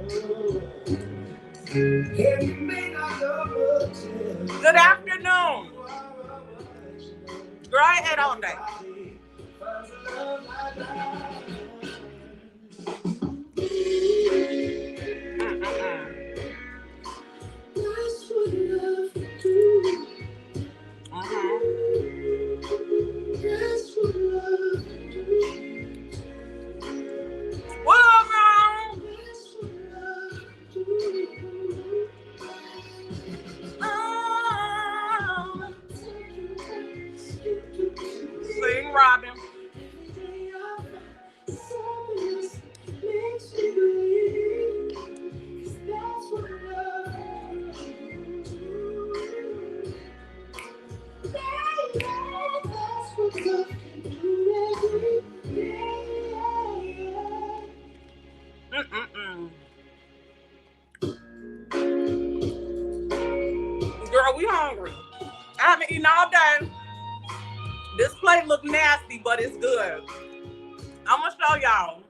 Good afternoon. Girl, I ate all day. Sing, Robin. Girl, we hungry. I haven't eaten all day. This plate look nasty, but it's good. I'm gonna show y'all.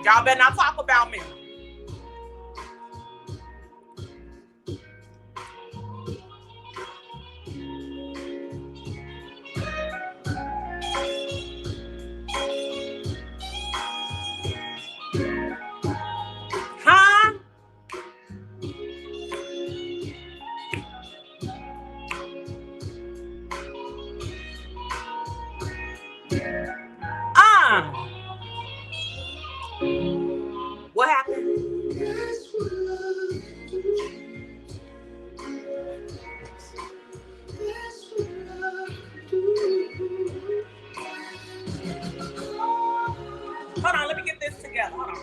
Y'all better not talk about me. Huh? What happened? Hold on, let me get this together. Hold on.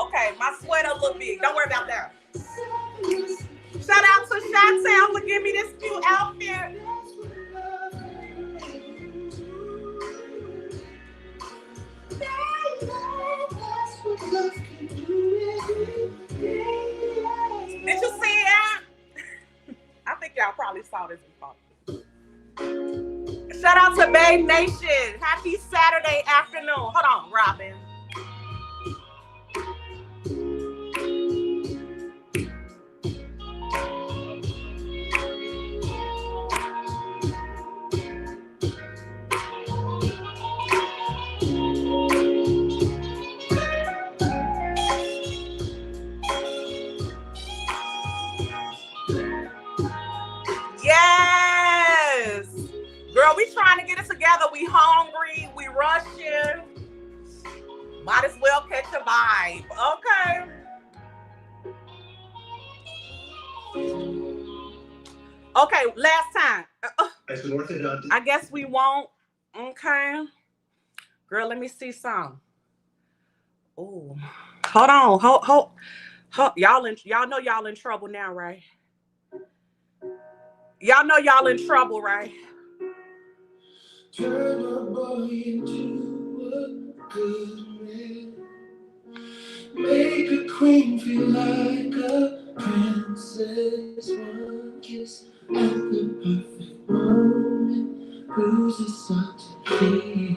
Okay, my sweater look big. Don't worry about that. Shout out to Chantel for giving me this cute outfit. Did you see it? I think y'all probably saw this before. Shout out to BabeNation. Happy Saturday afternoon. Hold on, Robin. Yes, girl, we trying to get it together. We hungry, we rushing. Might as well catch a vibe, okay? Okay, last time. I guess we won't. Okay, girl, let me see some. Oh, hold on, hold. Y'all know y'all in trouble now, right? Y'all know y'all in trouble, right? Turn a boy into a good man. Make a queen feel like a princess. One kiss at the perfect moment. Bruises start to heal.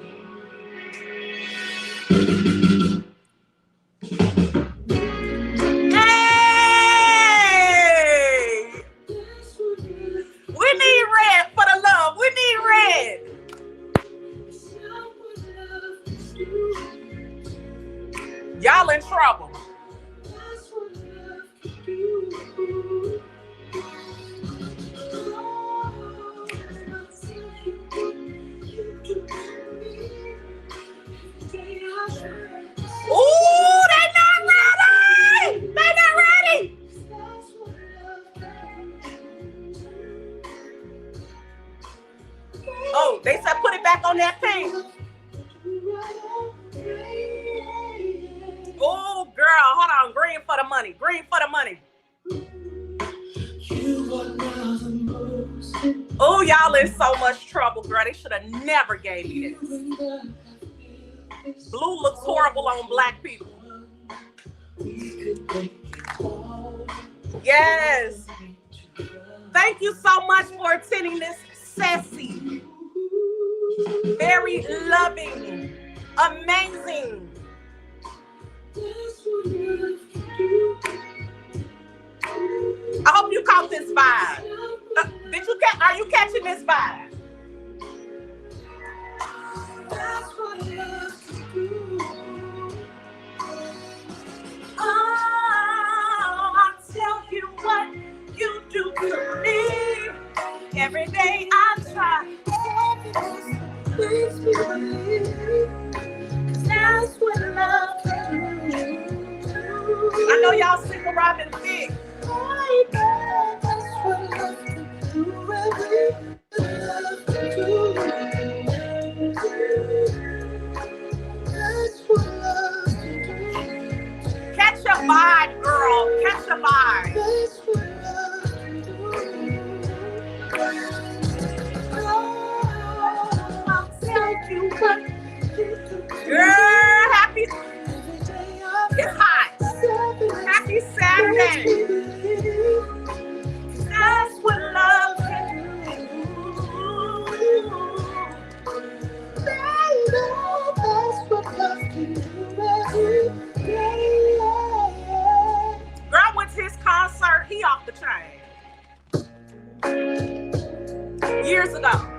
Y'all in trouble. Ooh, they not ready. They not ready. Oh, they said put it back on that thing. Oh, girl, hold on. Green for the money. Green for the money. Oh, y'all in so much trouble, girl. They should have never gave me this. Blue looks horrible on black people. Yes. Thank you so much for attending this sassy, very loving, amazing for Robin Thicke. That's what love can do, baby. Love can do. That's what love can do. Catch your vibe, girl. Catch your vibe. That's what love can do. I'll tell you what you can do. Girl, happy. It's hot. Happy Saturday. That's what love can do. That's what love can do. Girl, I went to his concert. He off the chain. Years ago.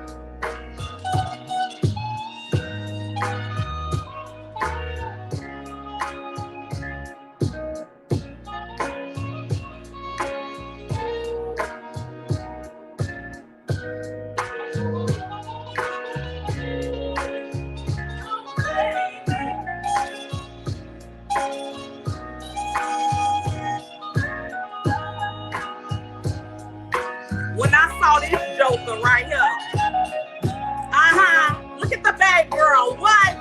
When I saw this joker right here. Look at the babe girl. What?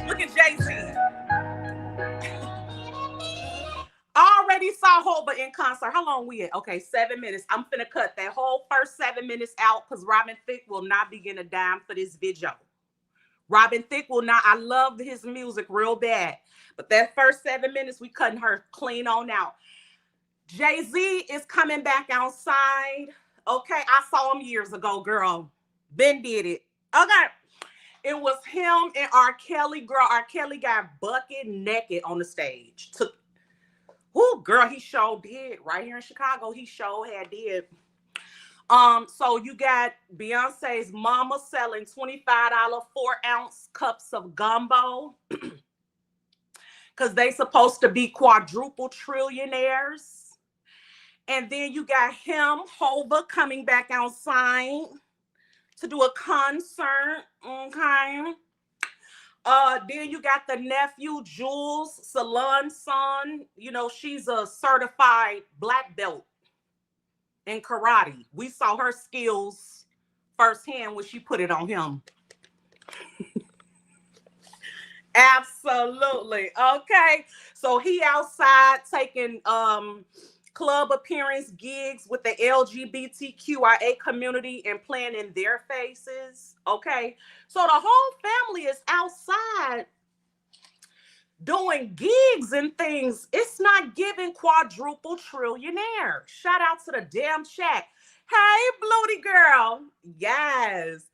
Look at Jay-Z. Already saw Hoba in concert. How long we at? Okay, 7 minutes. I'm finna cut that whole first 7 minutes out because Robin Thicke will not be getting a dime for this video. Robin Thicke will not. I love his music real bad. But that first 7 minutes, we cutting her clean on out. Jay-Z is coming back outside. Okay, I saw him years ago, girl. Ben did it. Okay. It was him and R. Kelly, girl. R. Kelly got bucket naked on the stage. Girl, he sure did. Right here in Chicago, he sure did. So you got Beyonce's mama selling $25 4-ounce cups of gumbo. Because they supposed to be quadruple trillionaires. And then you got him, Hova, coming back outside to do a concert. Okay. Then you got the nephew, Jules, Salon's son. You know, she's a certified black belt in karate. We saw her skills firsthand when she put it on him. Absolutely. Okay. So he outside taking club appearance gigs with the LGBTQIA community and playing in their faces. Okay. So the whole family is outside doing gigs and things. It's not giving quadruple trillionaire. Shout out to the damn chat. Hey, Bloody girl. Yes.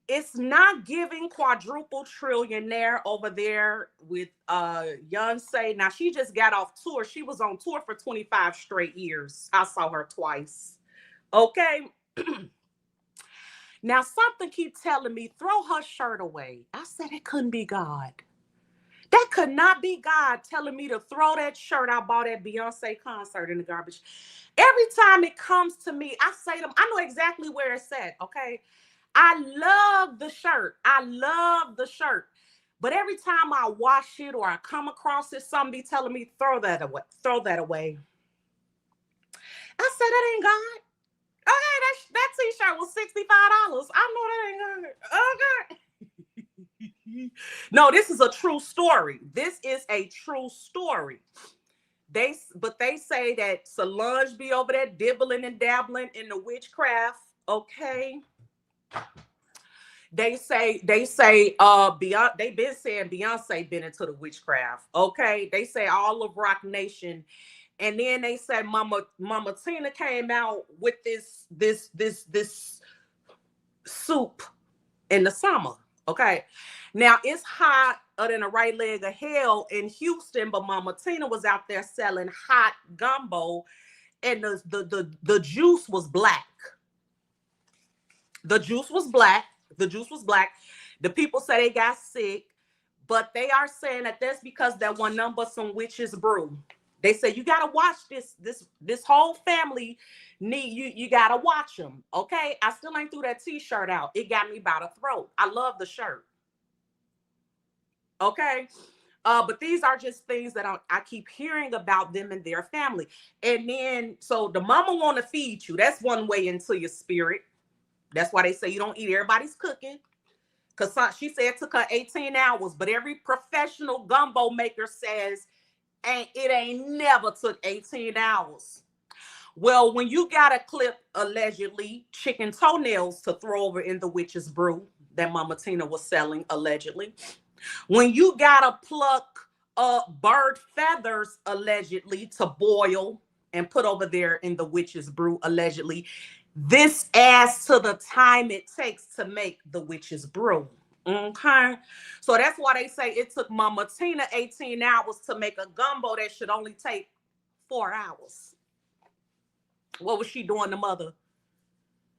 It's not giving quadruple trillionaire over there with Beyonce. Now, she just got off tour. She was on tour for 25 straight years. I saw her twice. Okay. Now, something keeps telling me, throw her shirt away. I said it couldn't be God. That could not be God telling me to throw that shirt I bought at Beyonce concert in the garbage. Every time it comes to me, I say to them, I know exactly where it's at, okay? I love the shirt. I love the shirt. But every time I wash it or I come across it, somebody telling me, throw that away. Throw that away. I said, that ain't God. Okay, that t-shirt was $65. I know that ain't God. Okay. No, this is a true story. This is a true story. But they say that Solange be over there dibbling and dabbling in the witchcraft. Okay. They say Beyonce, they've been saying Beyonce been into the witchcraft. Okay. They say all of Rock Nation. And then they said Mama Tina came out with this soup in the summer. Okay. Now it's hot than a right leg of hell in Houston, but Mama Tina was out there selling hot gumbo, and the juice was black. The juice was black. The juice was black. The people say they got sick, but they are saying that that's because that one number some witches brew. They say you gotta watch this whole family you gotta watch them. Okay, I still ain't threw that t-shirt out. It got me by the throat. I love the shirt. Okay, But these are just things that I keep hearing about them and their family. And then, so the mama want to feed you. That's one way into your spirit. That's why they say you don't eat everybody's cooking. Because she said it took her 18 hours, but every professional gumbo maker says it ain't never took 18 hours. Well, when you got to clip allegedly chicken toenails to throw over in the witch's brew that Mama Tina was selling allegedly, when you got to pluck bird feathers allegedly to boil and put over there in the witch's brew allegedly, this adds to the time it takes to make the witch's brew. Okay. So that's why they say it took Mama Tina 18 hours to make a gumbo that should only take 4 hours. What was she doing the mother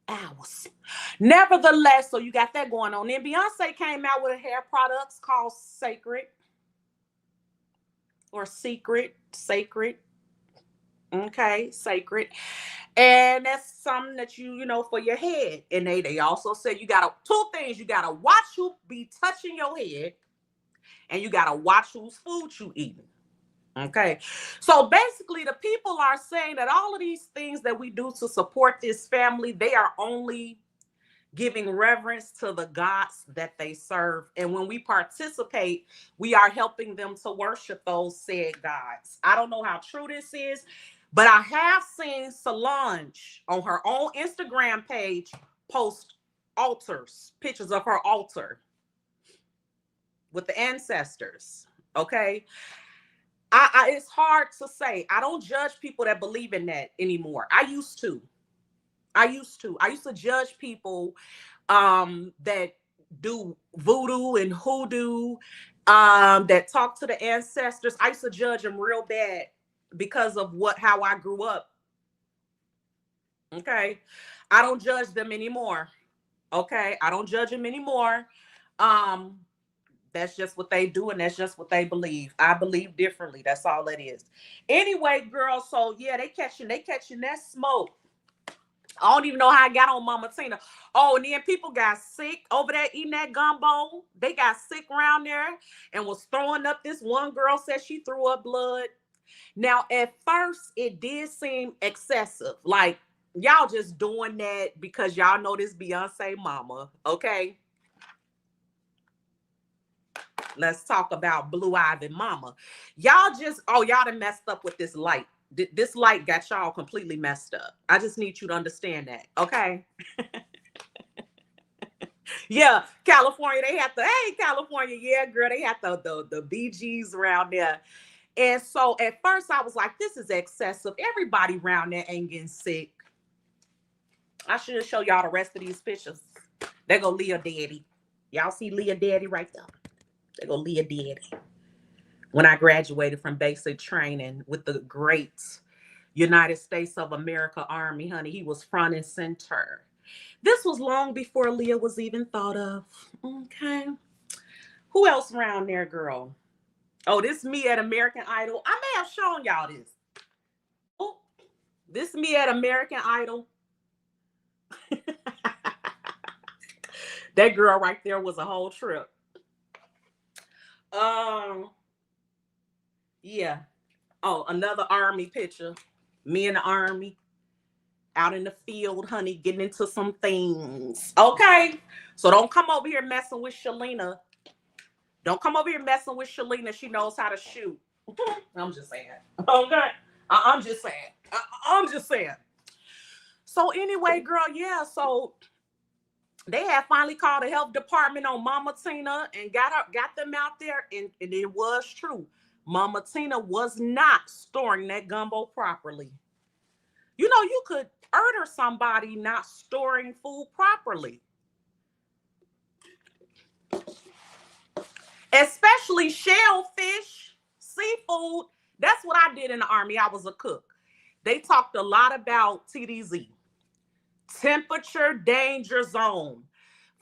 hours? Nevertheless, so you got that going on. Then Beyonce came out with a hair products called Sacred or Sacred. Okay, Sacred. And that's something that you know, for your head. And they also said you gotta, two things, you gotta watch who be touching your head, and you gotta watch whose food you eating. Okay. So basically the people are saying that all of these things that we do to support this family, they are only giving reverence to the gods that they serve. And when we participate, we are helping them to worship those said gods. I don't know how true this is, but I have seen Solange on her own Instagram page post altars, pictures of her altar with the ancestors. Okay. It's hard to say. I don't judge people that believe in that anymore. I used to judge people that do voodoo and hoodoo, that talk to the ancestors. I used to judge them real bad because of how I grew up. Okay. I don't judge them anymore. Okay. I don't judge them anymore. That's just what they do, and that's just what they believe. I believe differently. That's all it is. Anyway, girl, so yeah, they catching that smoke. I don't even know how I got on Mama Tina. Oh, and then people got sick over there eating that gumbo. They got sick around there and was throwing up. This one girl said she threw up blood. Now, at first, it did seem excessive. Like, y'all just doing that because y'all know this Beyonce mama, okay? Let's talk about Blue Ivy mama. Y'all done messed up with this light. This light got y'all completely messed up. I just need you to understand that, okay? Yeah, California, hey, California, yeah, girl, they had the BGs around there. And so at first I was like, this is excessive. Everybody around there ain't getting sick. I should show y'all the rest of these pictures. There go Leah Daddy. Y'all see Leah Daddy right there? There go Leah Daddy. When I graduated from basic training with the great United States of America Army, honey, he was front and center. This was long before Leah was even thought of. Okay. Who else around there, girl? Oh, this me at American Idol. I may have shown y'all this. Oh, this me at American Idol. That girl right there was a whole trip. Yeah. Oh, another army picture. Me in the army. Out in the field, honey, getting into some things. Okay. So don't come over here messing with Shalina. Don't come over here messing with Shalina. She knows how to shoot. I'm just saying. Okay. I'm just saying. I'm just saying. So anyway, girl, yeah. So they had finally called the health department on Mama Tina and got them out there, and it was true. Mama Tina was not storing that gumbo properly. You know, you could murder somebody not storing food properly. Especially shellfish, seafood. That's what I did in the Army. I was a cook. They talked a lot about TDZ. Temperature danger zone.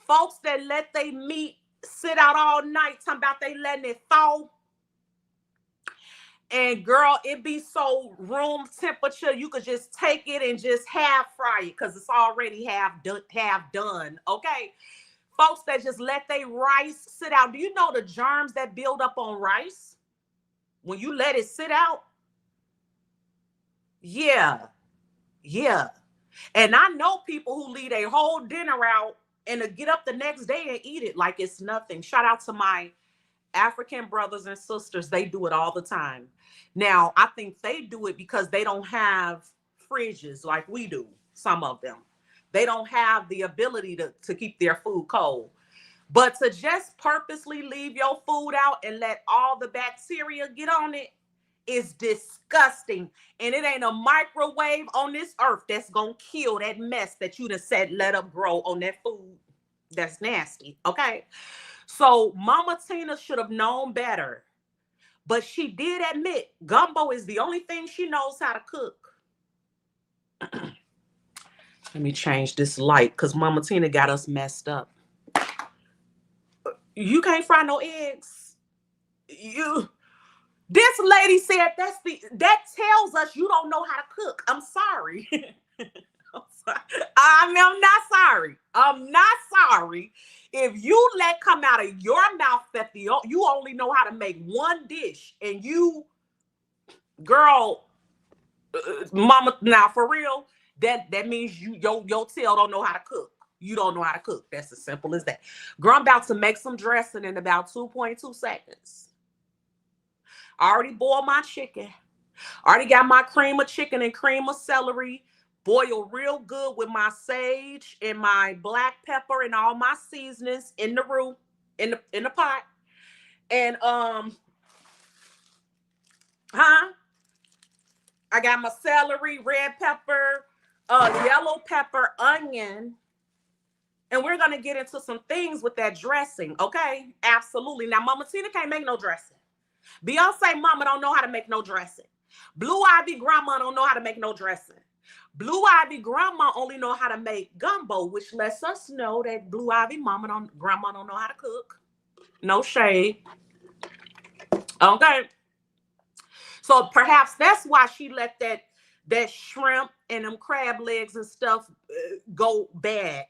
Folks that let their meat sit out all night, talking about they letting it thaw. And girl, it be so room temperature, you could just take it and just half fry it because it's already half done. Okay. Folks that just let their rice sit out. Do you know the germs that build up on rice when you let it sit out? Yeah, yeah. And I know people who leave a whole dinner out and to get up the next day and eat it like it's nothing. Shout out to my African brothers and sisters. They do it all the time. Now, I think they do it because they don't have fridges like we do, some of them. They don't have the ability to keep their food cold. But to just purposely leave your food out and let all the bacteria get on it is disgusting. And it ain't a microwave on this earth that's gonna kill that mess that you done said let up grow on that food. That's nasty. Okay. So Mama Tina should have known better. But she did admit gumbo is the only thing she knows how to cook. Let me change this light because Mama Tina got us messed up. You can't fry no eggs. This lady said that tells us you don't know how to cook. I'm sorry. I'm not sorry. I'm not sorry. If you let come out of your mouth that you only know how to make one dish and you, girl, mama, now for real, that means your tail don't know how to cook. You don't know how to cook. That's as simple as that. Girl, I'm about to make some dressing in about 2.2 seconds. I already boiled my chicken. Already got my cream of chicken and cream of celery boiled real good with my sage and my black pepper and all my seasonings in the roux, in the pot. And I got my celery, red pepper, yellow pepper, onion. And we're gonna get into some things with that dressing, okay? Absolutely. Now, Mama Tina can't make no dressing. Beyonce mama don't know how to make no dressing. Blue Ivy grandma don't know how to make no dressing. Blue Ivy grandma only know how to make gumbo, which lets us know that Blue Ivy grandma don't know how to cook. No shade. Okay. So perhaps that's why she let that shrimp and them crab legs and stuff go bad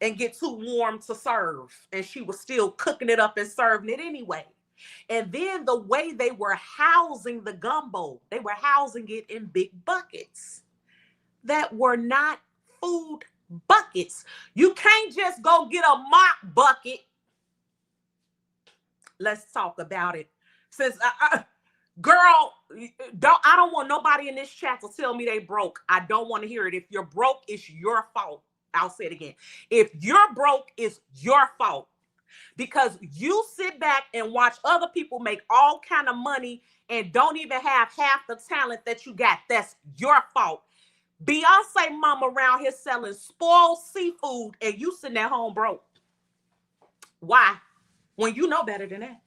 and get too warm to serve. And she was still cooking it up and serving it anyway. And then the way they were housing the gumbo, they were housing it in big buckets that were not food buckets. You can't just go get a mop bucket. Let's talk about it. Since girl, I don't want nobody in this chat to tell me they broke. I don't want to hear it. If you're broke, it's your fault. I'll say it again. If you're broke, it's your fault. Because you sit back and watch other people make all kind of money and don't even have half the talent that you got. That's your fault. Beyonce mama around here selling spoiled seafood and you sitting at home broke. Why? When you know better than that.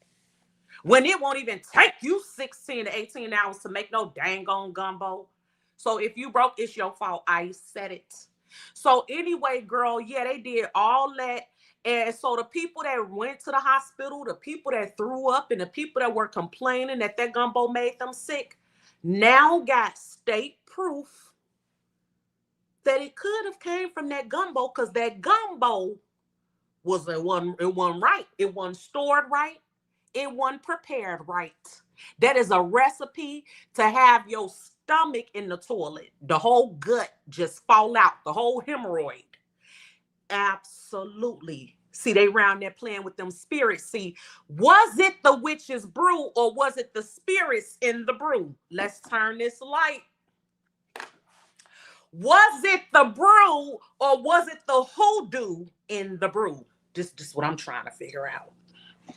When it won't even take you 16 to 18 hours to make no dang on gumbo. So if you broke, it's your fault. I said it. So anyway, girl, yeah, they did all that. And so the people that went to the hospital, the people that threw up, and the people that were complaining that gumbo made them sick, now got state proof that it could have came from that gumbo because that gumbo it wasn't right. It wasn't stored right. It wasn't prepared right. That is a recipe to have your stomach in the toilet, the whole gut just fall out, the whole hemorrhoid. Absolutely. See, they round there playing with them spirits. See, was it the witch's brew or was it the spirits in the brew? Let's turn this light. Was it the brew or was it the hoodoo in the brew? Just what I'm trying to figure out.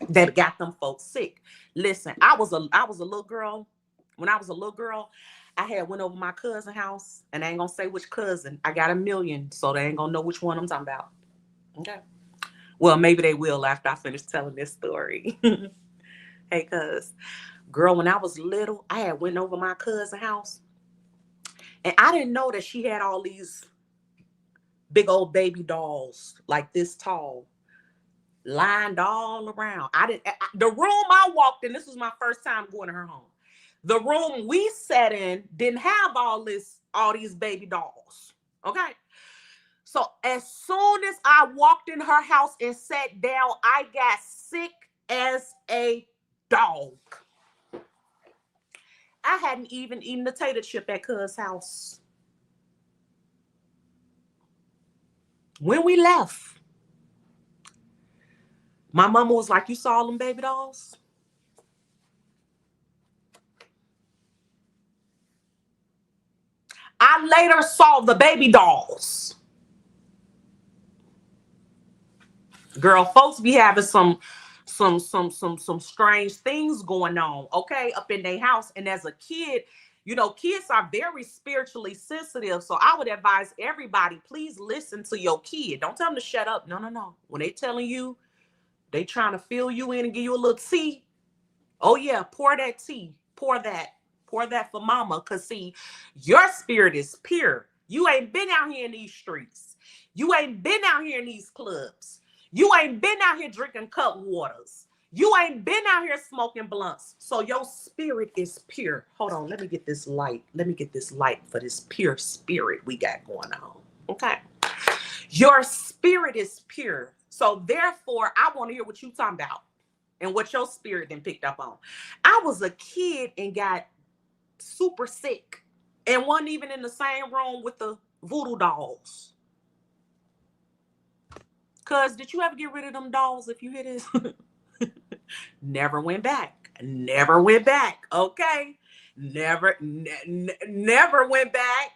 That got them folks sick. Listen, I was a little girl. When I was a little girl, I had went over my cousin's house, and I ain't gonna say which cousin. I got a million, so they ain't gonna know which one I'm talking about. Okay. Well, maybe they will after I finish telling this story. Hey, cuz, girl, when I was little, I had went over my cousin's house, and I didn't know that she had all these big old baby dolls like this tall, lined all around. The room I walked in, this was my first time going to her home. The room we sat in didn't have all these baby dolls. Okay. So as soon as I walked in her house and sat down, I got sick as a dog. I hadn't even eaten the tater chip at cuz house. When we left, my mama was like, "You saw them baby dolls?" I later saw the baby dolls. Girl, folks be having some strange things going on, okay, up in their house. And as a kid, you know, kids are very spiritually sensitive. So I would advise everybody, please listen to your kid. Don't tell them to shut up. No, no, no. When they telling you, they trying to fill you in and give you a little tea. Oh yeah, pour that tea. Pour that. Pour that for mama. Cause see, your spirit is pure. You ain't been out here in these streets. You ain't been out here in these clubs. You ain't been out here drinking cut waters. You ain't been out here smoking blunts. So your spirit is pure. Hold on, let me get this light. Let me get this light for this pure spirit we got going on. Okay. Your spirit is pure. So therefore, I want to hear what you talking about and what your spirit then picked up on. I was a kid and got super sick and wasn't even in the same room with the voodoo dolls. Cuz, did you ever get rid of them dolls if you hear this? Never went back. Never went back. Okay. Never went back.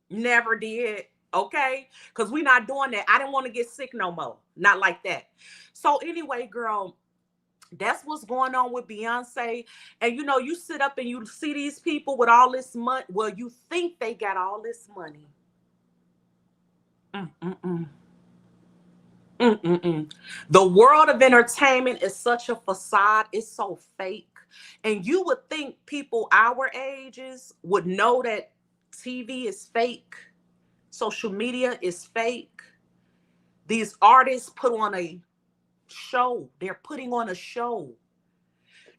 Never did. Okay. Because we're not doing that. I didn't want to get sick no more. Not like that. So anyway, girl, that's what's going on with Beyonce. And you know, you sit up and you see these people with all this money. Well, you think they got all this money. Mm-mm-mm. Mm-mm-mm. The world of entertainment is such a facade. It's so fake. And you would think people our ages would know that TV is fake. Social media is fake. These artists put on a show. They're putting on a show.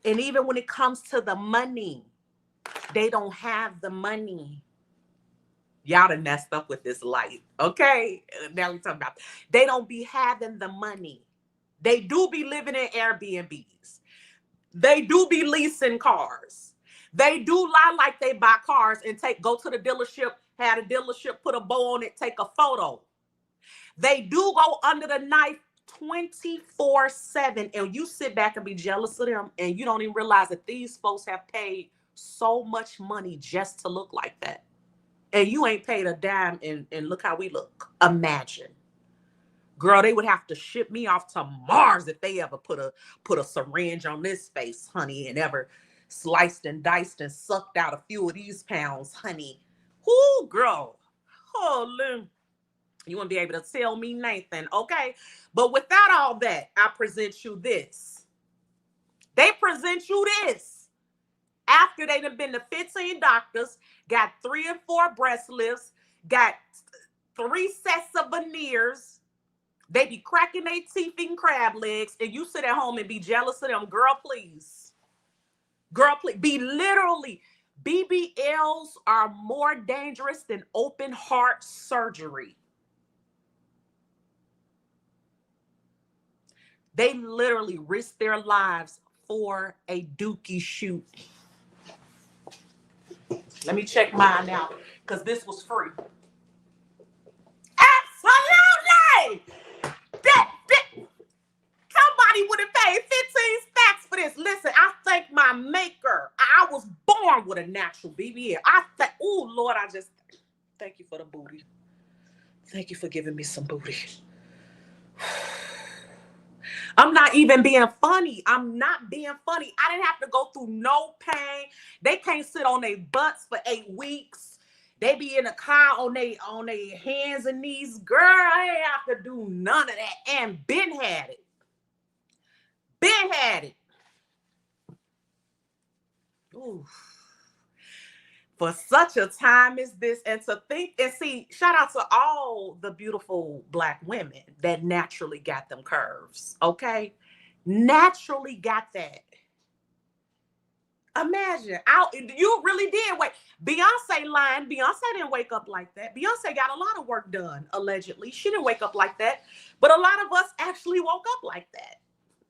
And even when it comes to the money, they don't have the money. Y'all done messed up with this light. Okay. Now we're talking about they don't be having the money. They do be living in Airbnbs. They do be leasing cars. They do lie like they buy cars and go to the dealership, have the dealership put a bow on it, take a photo. They do go under the knife 24/7, and you sit back and be jealous of them, and you don't even realize that these folks have paid so much money just to look like that. And you ain't paid a dime, and look how we look. Imagine. Girl, they would have to ship me off to Mars if they ever put a syringe on this face, honey, and ever sliced and diced and sucked out a few of these pounds, honey. Whoo, girl. Holy. You wouldn't be able to tell me nothing, okay? But without all that, I present you this. They present you this. After they done been to 15 doctors, got 3 and 4 breast lifts, got 3 sets of veneers, they be cracking their teeth eating crab legs, and you sit at home and be jealous of them. Girl, please. Girl, please. Be literally, BBLs are more dangerous than open heart surgery. They literally risk their lives for a dookie shoot. Let me check mine out, because this was free. Absolutely! Somebody would have paid 15 stacks for this. Listen, I thank my maker. I was born with a natural BBL. Oh, Lord, I just thank you for the booty. Thank you for giving me some booty. I'm not even being funny. I'm not being funny. I didn't have to go through no pain. They can't sit on their butts for 8 weeks. They be in a car on their hands and knees. Girl, I ain't have to do none of that. And Ben had it. Ben had it. Ooh. For such a time as this, and to think and see, shout out to all the beautiful Black women that naturally got them curves, okay? Naturally got that. Imagine. You really did wait. Beyonce lying. Beyonce didn't wake up like that. Beyonce got a lot of work done, allegedly. She didn't wake up like that. But a lot of us actually woke up like that.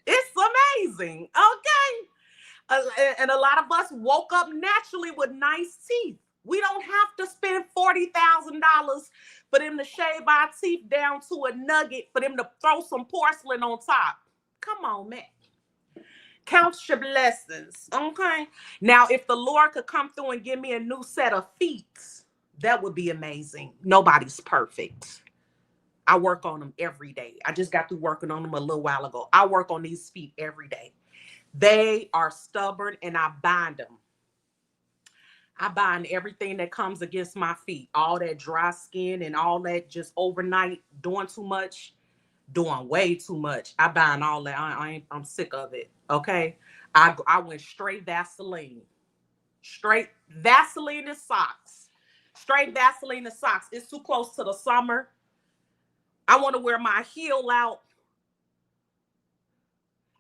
It's amazing. Okay. And a lot of us woke up naturally with nice teeth. We don't have to spend $40,000 for them to shave our teeth down to a nugget, for them to throw some porcelain on top. Come on, man. Count your blessings. Okay. Now, if the Lord could come through and give me a new set of feet, that would be amazing. Nobody's perfect. I work on them every day. I just got through working on them a little while ago. I work on these feet every day. They are stubborn and I bind them. I bind everything that comes against my feet. All that dry skin and all that just overnight doing too much, doing way too much. I bind all that. I'm sick of it. Okay. I went straight Vaseline. Straight Vaseline and socks. Straight Vaseline and socks. It's too close to the summer. I want to wear my heel out.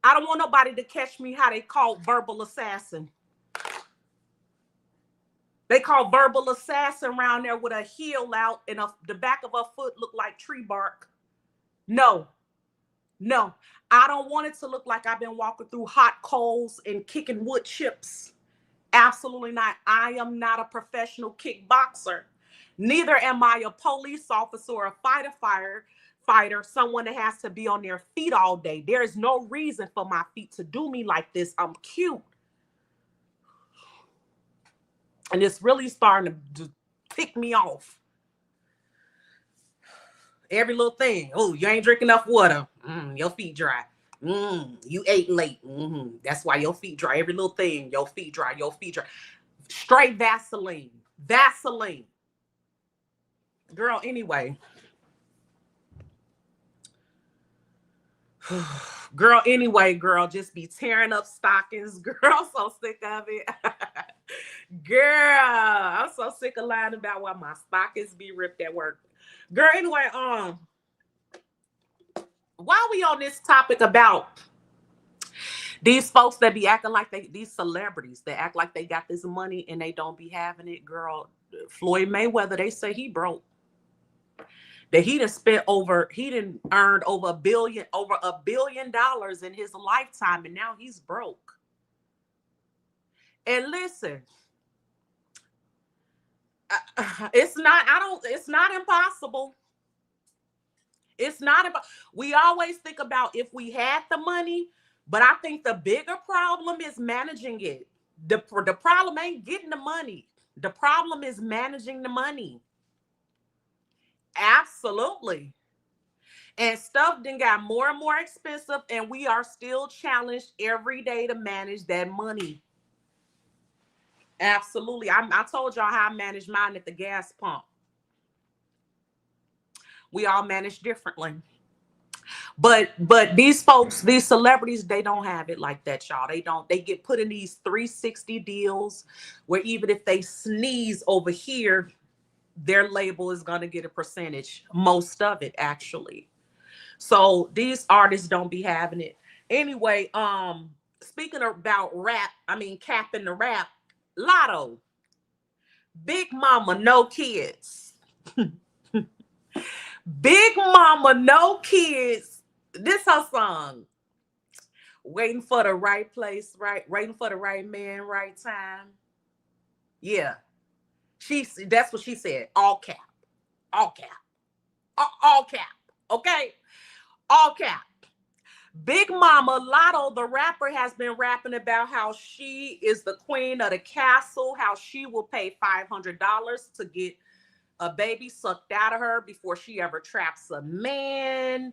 I don't want nobody to catch me how they call verbal assassin. They call verbal assassin around there with a heel out and the back of her foot look like tree bark. No. I don't want it to look like I've been walking through hot coals and kicking wood chips. Absolutely not. I am not a professional kickboxer. Neither am I a police officer or a fighter, someone that has to be on their feet all day. There is no reason for my feet to do me like this. I'm cute. And it's really starting to tick me off. Every little thing. Oh, you ain't drinking enough water. Your feet dry. You ate late. That's why your feet dry. Every little thing. Your feet dry. Straight Vaseline. Girl, anyway. Girl, just be tearing up stockings. Girl, so sick of it. Girl, I'm so sick of lying about why my stockings be ripped at work. Girl, anyway, while we on this topic about these folks that be acting like these celebrities that act like they got this money and they don't be having it, girl, Floyd Mayweather, they say he broke. That he done earned over $1 billion in his lifetime, and now he's broke. And listen, it's not impossible. We always think about if we had the money, but I think the bigger problem is managing it. The problem ain't getting the money. The problem is managing the money. Absolutely. And stuff then got more and more expensive, and we are still challenged every day to manage that money. Absolutely. I told y'all how I manage mine at the gas pump. We all manage differently. But these folks, these celebrities, they don't have it like that, y'all. They get put in these 360 deals where even if they sneeze over here, their label is going to get a percentage, most of it actually. So these artists don't be having it. Anyway, speaking about capping the rap, Lotto, Big Mama, no kids. Big Mama, no kids. This her song. Waiting for the right place, waiting for the right man, right time. Yeah. That's what she said. All cap. All cap. All cap. Okay? All cap. Big Mama Lotto, the rapper, has been rapping about how she is the queen of the castle, how she will pay $500 to get a baby sucked out of her before she ever traps a man.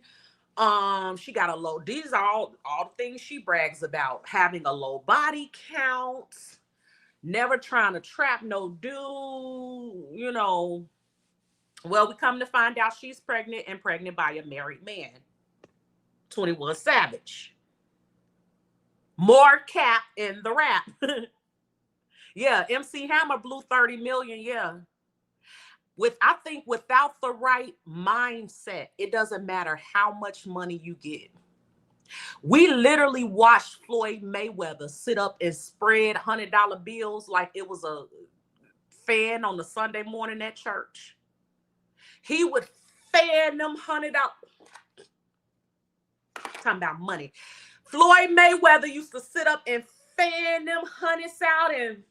She got a low, these are all the things she brags about. Having a low body count, never trying to trap no dude, Well, we come to find out she's pregnant by a married man. 21 Savage. More cap in the rap. Yeah, MC Hammer blew 30 million, yeah. I think without the right mindset, it doesn't matter how much money you get. We literally watched Floyd Mayweather sit up and spread $100 bills like it was a fan on the Sunday morning at church. He would fan them $100. Talking about money. Floyd Mayweather used to sit up and fan them hundreds out and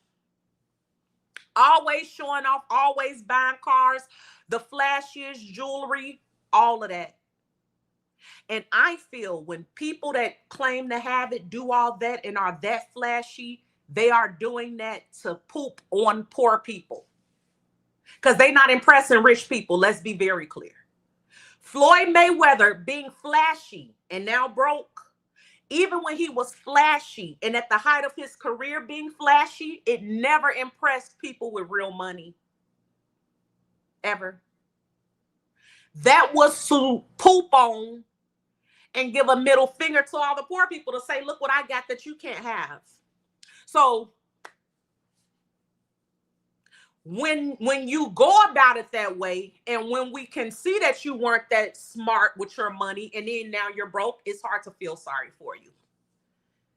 always showing off, always buying cars, the flashiest jewelry, all of that. And I feel when people that claim to have it do all that and are that flashy, they are doing that to poop on poor people. Because they're not impressing rich people. Let's be very clear. Floyd Mayweather being flashy and now broke, even when he was flashy and at the height of his career being flashy, it never impressed people with real money. Ever. That was to poop on and give a middle finger to all the poor people to say, look what I got that you can't have. So when you go about it that way, and when we can see that you weren't that smart with your money and then now you're broke, it's hard to feel sorry for you.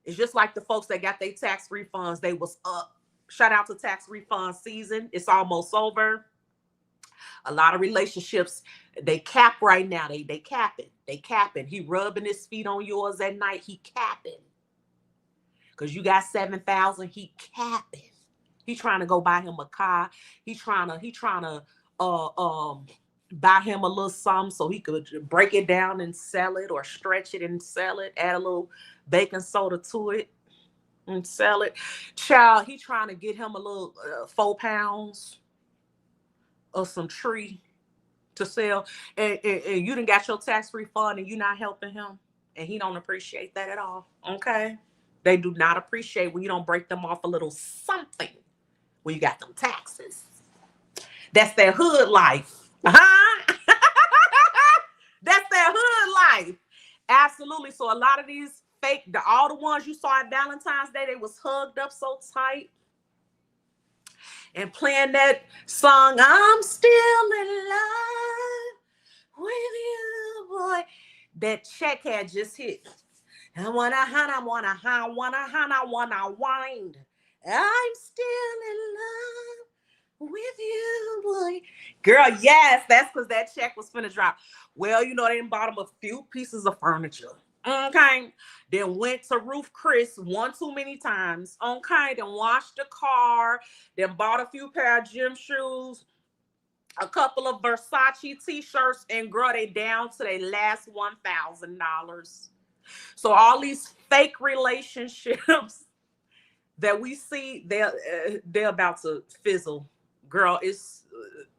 It's just like the folks that got their tax refunds. They was up. Shout out to tax refund season. It's almost over. A lot of relationships, they cap right now. They capping. They capping. He rubbing his feet on yours at night. He capping. Because you got 7,000. He capping. He trying to go buy him a car. He trying to buy him a little something so he could break it down and sell it, or stretch it and sell it, add a little baking soda to it and sell it. Child, he trying to get him a little 4 pounds of some tree to sell, and you done got your tax refund and you not helping him, and he don't appreciate that at all. Okay, they do not appreciate when you don't break them off a little something when you got them taxes. That's their hood life. That's their hood life. Absolutely. So a lot of these fake, all the ones you saw at Valentine's Day, they was hugged up so tight and playing that song, I'm still in love with you, boy. That check had just hit. I wanna wind. I'm still in love with you, boy. Girl, yes, that's because that check was finna drop. Well, you know, they done bought him a few pieces of furniture. Okay. Then went to Roof Chris one too many times. Okay. Then washed the car. Then bought a few pair of gym shoes, a couple of Versace t-shirts, and girl, they down to their last $1,000. So all these fake relationships that we see, they're about to fizzle. Girl, it's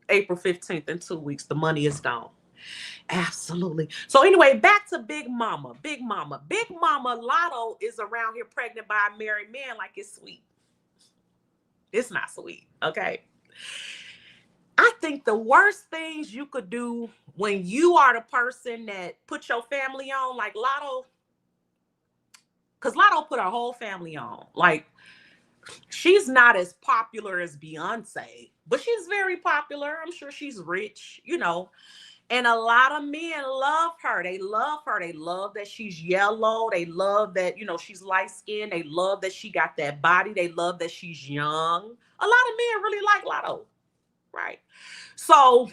April 15th in 2 weeks. The money is gone. Absolutely. So anyway, back to Big Mama. Big Mama Lotto is around here pregnant by a married man like it's sweet. It's not sweet, okay? I think the worst things you could do when you are the person that put your family on, like Lotto, because Lotto put her whole family on. Like, she's not as popular as Beyonce, but she's very popular. I'm sure she's rich, you know. And a lot of men love her. They love her. They love that she's yellow. They love that, you know, she's light skinned. They love that she got that body. They love that she's young. A lot of men really like Lotto, right? So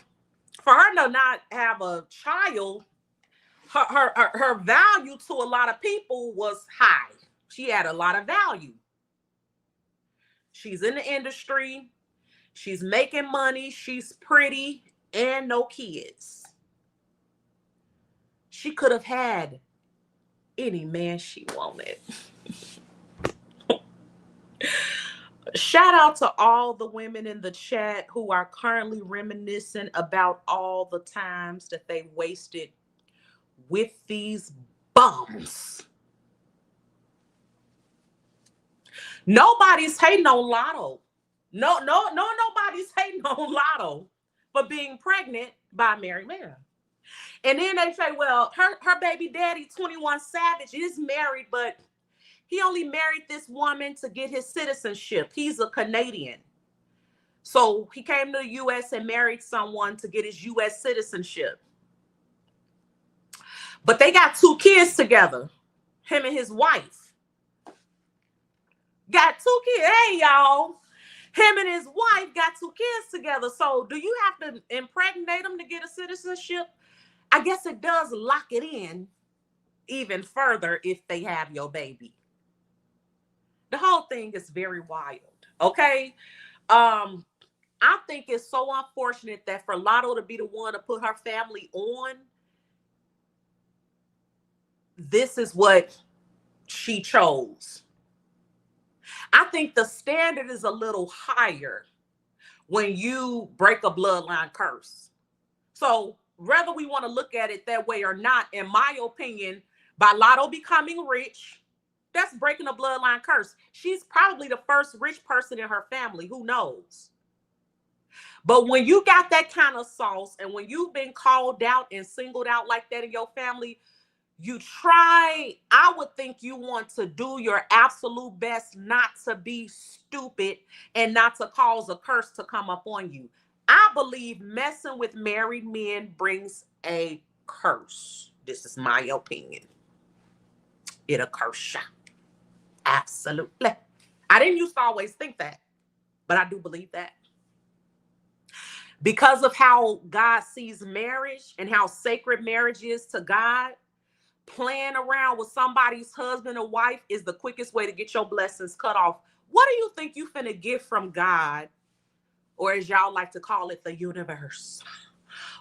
for her to not have a child, her value to a lot of people was high. She had a lot of value. She's in the industry. She's making money. She's pretty and no kids. She could have had any man she wanted. Shout out to all the women in the chat who are currently reminiscing about all the times that they wasted with these bums. Nobody's hating on Lotto. Nobody's hating on Lotto for being pregnant by a married man. And then they say, well, her baby daddy, 21 Savage, is married, but he only married this woman to get his citizenship. He's a Canadian. So he came to the U.S. and married someone to get his U.S. citizenship. But they got 2 kids together. Him and his wife got 2 kids. Hey, y'all. Him and his wife got 2 kids together. So do you have to impregnate them to get a citizenship? I guess it does lock it in even further if they have your baby. The whole thing is very wild. Okay. I think it's so unfortunate that for Lotto to be the one to put her family on, this is what she chose. I think the standard is a little higher when you break a bloodline curse. So whether we want to look at it that way or not, in my opinion, by Lotto becoming rich, that's breaking a bloodline curse. She's probably the first rich person in her family. Who knows? But when you got that kind of sauce and when you've been called out and singled out like that in your family, I would think you want to do your absolute best not to be stupid and not to cause a curse to come up on you. I believe messing with married men brings a curse. This is my opinion. It'll curse you. Absolutely. I didn't used to always think that, but I do believe that. Because of how God sees marriage and how sacred marriage is to God, playing around with somebody's husband or wife is the quickest way to get your blessings cut off. What do you think you finna get from God, or as y'all like to call it, the universe?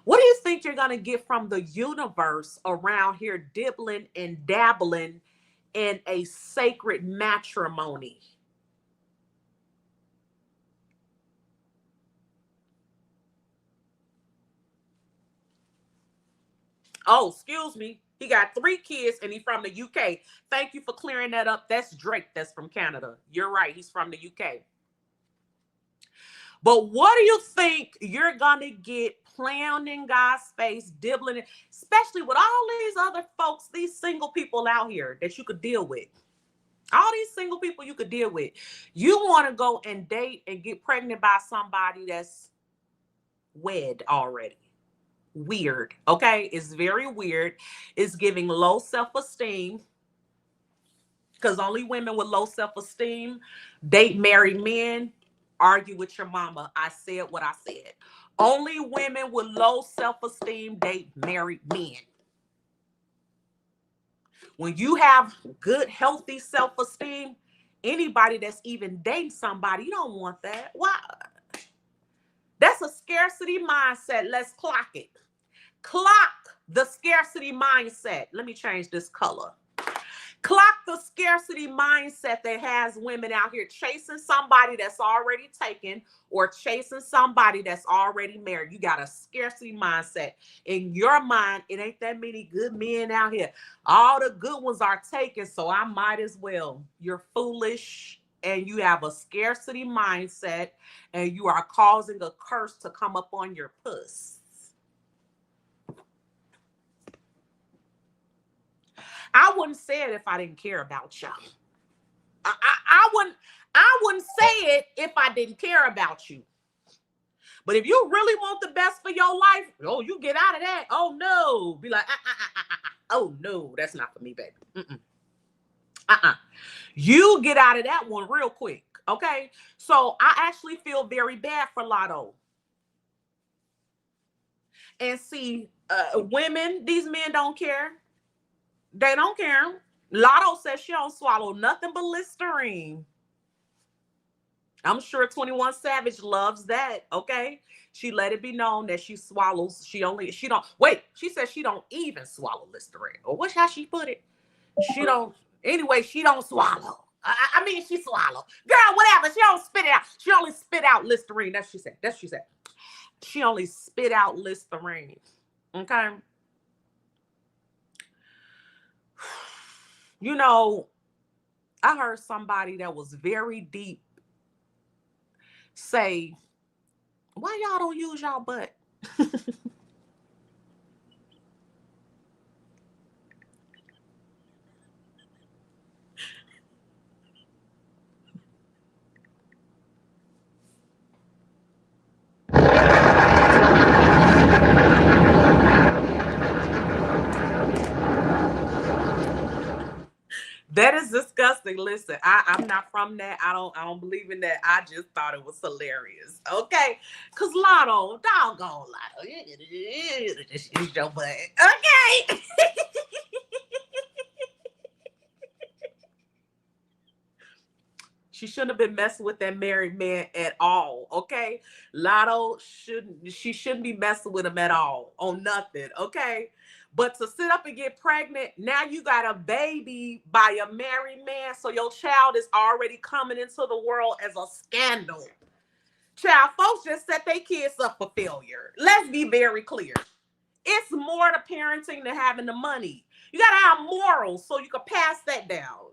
What do you think you're gonna get from the universe around here dibbling and dabbling in a sacred matrimony? Oh, excuse me. He got 3 kids and he's from the UK. Thank you for clearing that up. That's Drake. That's from Canada. You're right. He's from the UK. But what do you think you're going to get playing in God's face, dibbling, especially with all these other folks, these single people out here that you could deal with? All these single people you could deal with. You want to go and date and get pregnant by somebody that's wed already. Weird. Okay, it's very weird. It's giving low self-esteem, because only women with low self-esteem date married men. Argue with your mama. I said what I said. Only women with low self-esteem date married men. When you have good, healthy self-esteem, anybody that's even dating somebody, you don't want that. Why? That's a scarcity mindset. Let's clock it. Clock the scarcity mindset. Let me change this color. Clock the scarcity mindset that has women out here chasing somebody that's already taken or chasing somebody that's already married. You got a scarcity mindset. In your mind, it ain't that many good men out here. All the good ones are taken, so I might as well. You're foolish and you have a scarcity mindset and you are causing a curse to come up on your puss. I wouldn't say it if I didn't care about y'all. I wouldn't say it if I didn't care about you. But if you really want the best for your life, oh, you get out of that. Oh no. Be like, oh no, that's not for me, baby. You get out of that one real quick. Okay. So I actually feel very bad for Lotto. And see, women, these men don't care. They don't care. Lotto says she don't swallow nothing but Listerine. I'm sure 21 Savage loves that. Okay. She let it be known that she swallows. She says she don't even swallow Listerine. Or what's how she put it? She don't swallow. I mean, she swallow. Girl, whatever. She don't spit it out. She only spit out Listerine. That's what she said. She only spit out Listerine. Okay. You know, I heard somebody that was very deep say, why y'all don't use y'all butt? disgusting. Listen, I'm not from that. I don't believe in that. I just thought it was hilarious. Okay. Cause Lotto, doggone Lotto. It's your butt. Okay. She shouldn't have been messing with that married man at all. Okay. Lotto shouldn't be messing with him at all on nothing. Okay. But to sit up and get pregnant, now you got a baby by a married man. So your child is already coming into the world as a scandal. Child, folks just set their kids up for failure. Let's be very clear. It's more to parenting than having the money. You got to have morals so you can pass that down.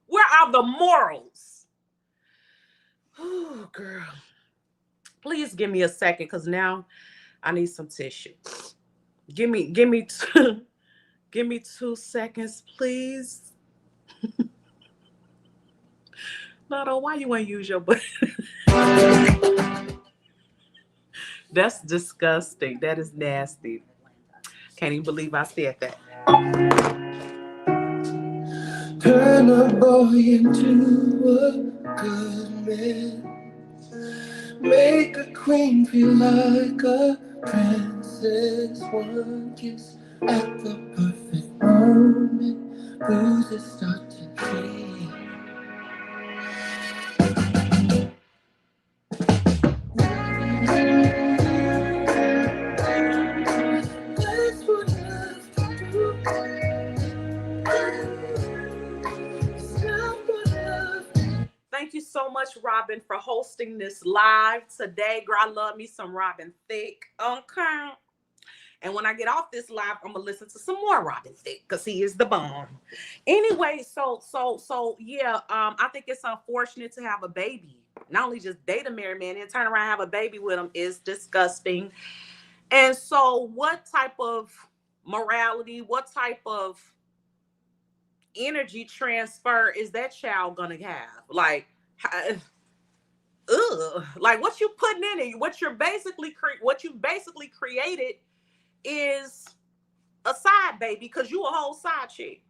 Where are the morals? Oh, girl. Please give me a second because now I need some tissue. Give me give me 2 seconds, please. Lotto, why you ain't use your butt? That's disgusting. That is nasty. Can't even believe I said that. Turn a boy into a good man. Make a queen feel like a princess. One kiss at the perfect moment. Bruises start to heal. That's what love do. It's not what love. Thank you so much, Robin, for hosting this live today. Girl, I love me some Robin Thicke. Okay. And when I get off this live, I'm gonna listen to some more Robin Thicke because he is the bomb. Anyway, so yeah, I think it's unfortunate to have a baby. Not only just date a married man and turn around and have a baby with him is disgusting. And so, what type of morality, what type of energy transfer is that child gonna have? Like, like what you putting in it, what you basically created is a side baby because you a whole side chick.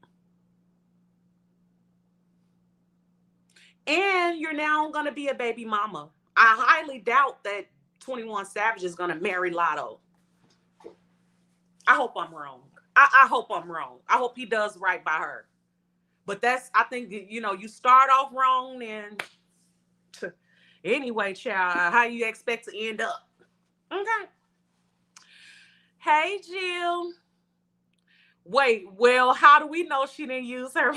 And you're now going to be a baby mama. I highly doubt that 21 Savage is going to marry Lotto. I hope I'm wrong. I hope I'm wrong. I hope he does right by her. But I think, you start off wrong and anyway, child, how you expect to end up? Okay. Hey, Jill. Wait, well, how do we know she didn't use her?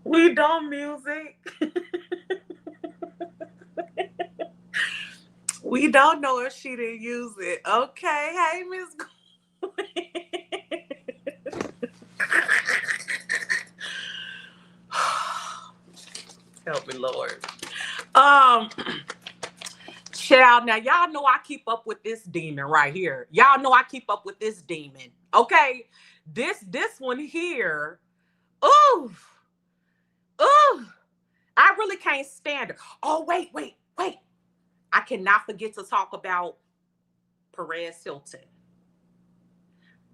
We don't music. We don't know if she didn't use it. Okay. Hey, Miss Gwen. Help me, Lord. Child, now y'all know I keep up with this demon right here. Y'all know I keep up with this demon. Okay. This one here. Ooh. Ooh. I really can't stand her. Oh, wait. I cannot forget to talk about Perez Hilton.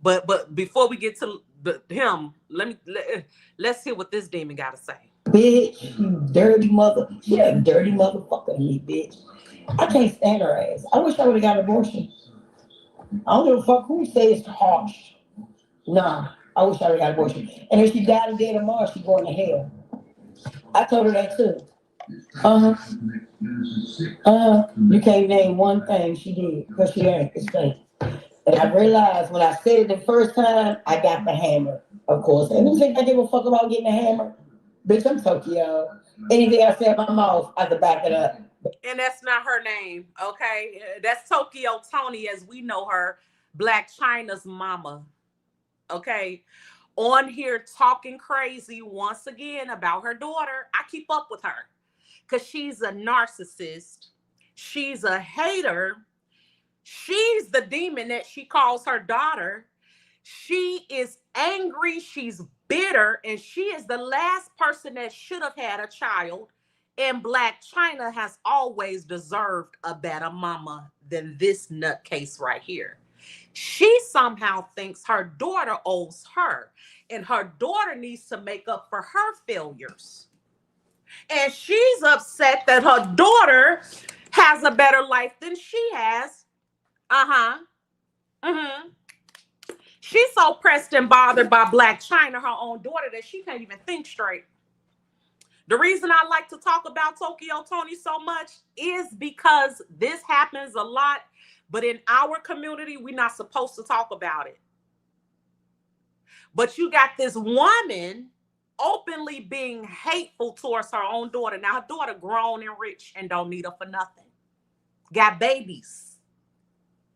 But before we get to him, let's hear what this demon got to say. Bitch, you dirty mother. She a dirty motherfucker to me, bitch. I can't stand her ass. I wish I would have got an abortion. I don't give a fuck who says harsh. Nah, I wish I would have got an abortion. And if she died a day tomorrow, she going to hell. I told her that too. You can't name one thing she did because she ain't. It's fake. And I realized when I said it the first time, I got the hammer, of course. And who think I give a fuck about getting a hammer? Bitch, I'm Tokyo. Anything I say in my mouth, I can back it up. And that's not her name, okay? That's Tokyo Tony, as we know her, Black China's mama, okay? On here talking crazy once again about her daughter. I keep up with her because she's a narcissist. She's a hater. She's the demon that she calls her daughter. She is angry. She's bitter. And she is the last person that should have had a child And Black China has always deserved a better mama than this nutcase right here. She somehow thinks her daughter owes her, and her daughter needs to make up for her failures. And she's upset that her daughter has a better life than she has. Uh-huh. Mm-hmm. She's so pressed and bothered by Black China, her own daughter, that she can't even think straight. The reason I like to talk about Tokyo Tony so much is because this happens a lot, but in our community, we're not supposed to talk about it. But you got this woman openly being hateful towards her own daughter. Now, her daughter grown and rich and don't need her for nothing. Got babies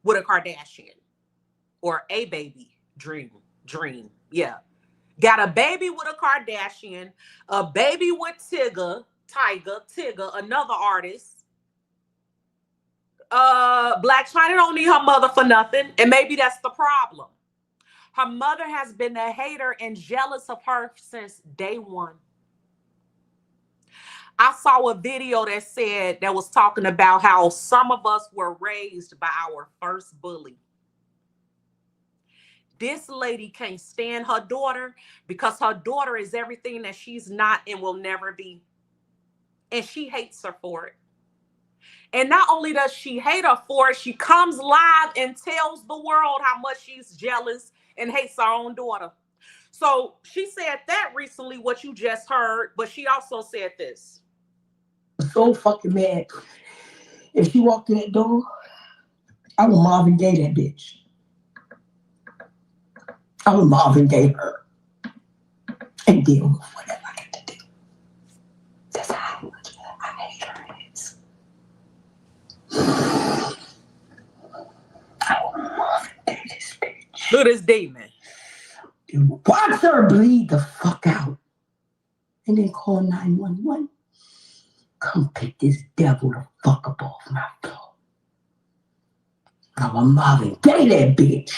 with a Kardashian or a baby dream. Yeah. Got a baby with a Kardashian, a baby with Tigger, another artist. Black China don't need her mother for nothing. And maybe that's the problem. Her mother has been a hater and jealous of her since day one. I saw a video that was talking about how some of us were raised by our first bully. This lady can't stand her daughter because her daughter is everything that she's not and will never be. And she hates her for it. And not only does she hate her for it, she comes live and tells the world how much she's jealous and hates her own daughter. So she said that recently, what you just heard, but she also said this. So fucking mad. If she walked in that door, I would Marvin Gaye that bitch. I would Marvin Gaye her. And deal with whatever I got to do. That's how I hate her ass. I would Marvin Gaye this bitch. Look at this demon. Watch her bleed the fuck out. And then call 911. Come pick this devil the fuck up off my floor. I'm a Marvin Gaye that bitch.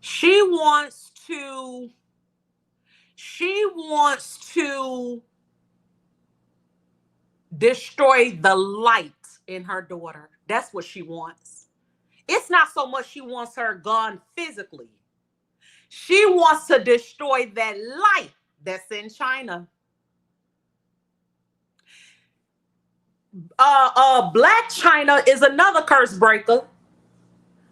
She wants to destroy the light in her daughter. That's what she wants. It's not so much she wants her gone physically. She wants to destroy that light that's in China. Black China is another curse breaker.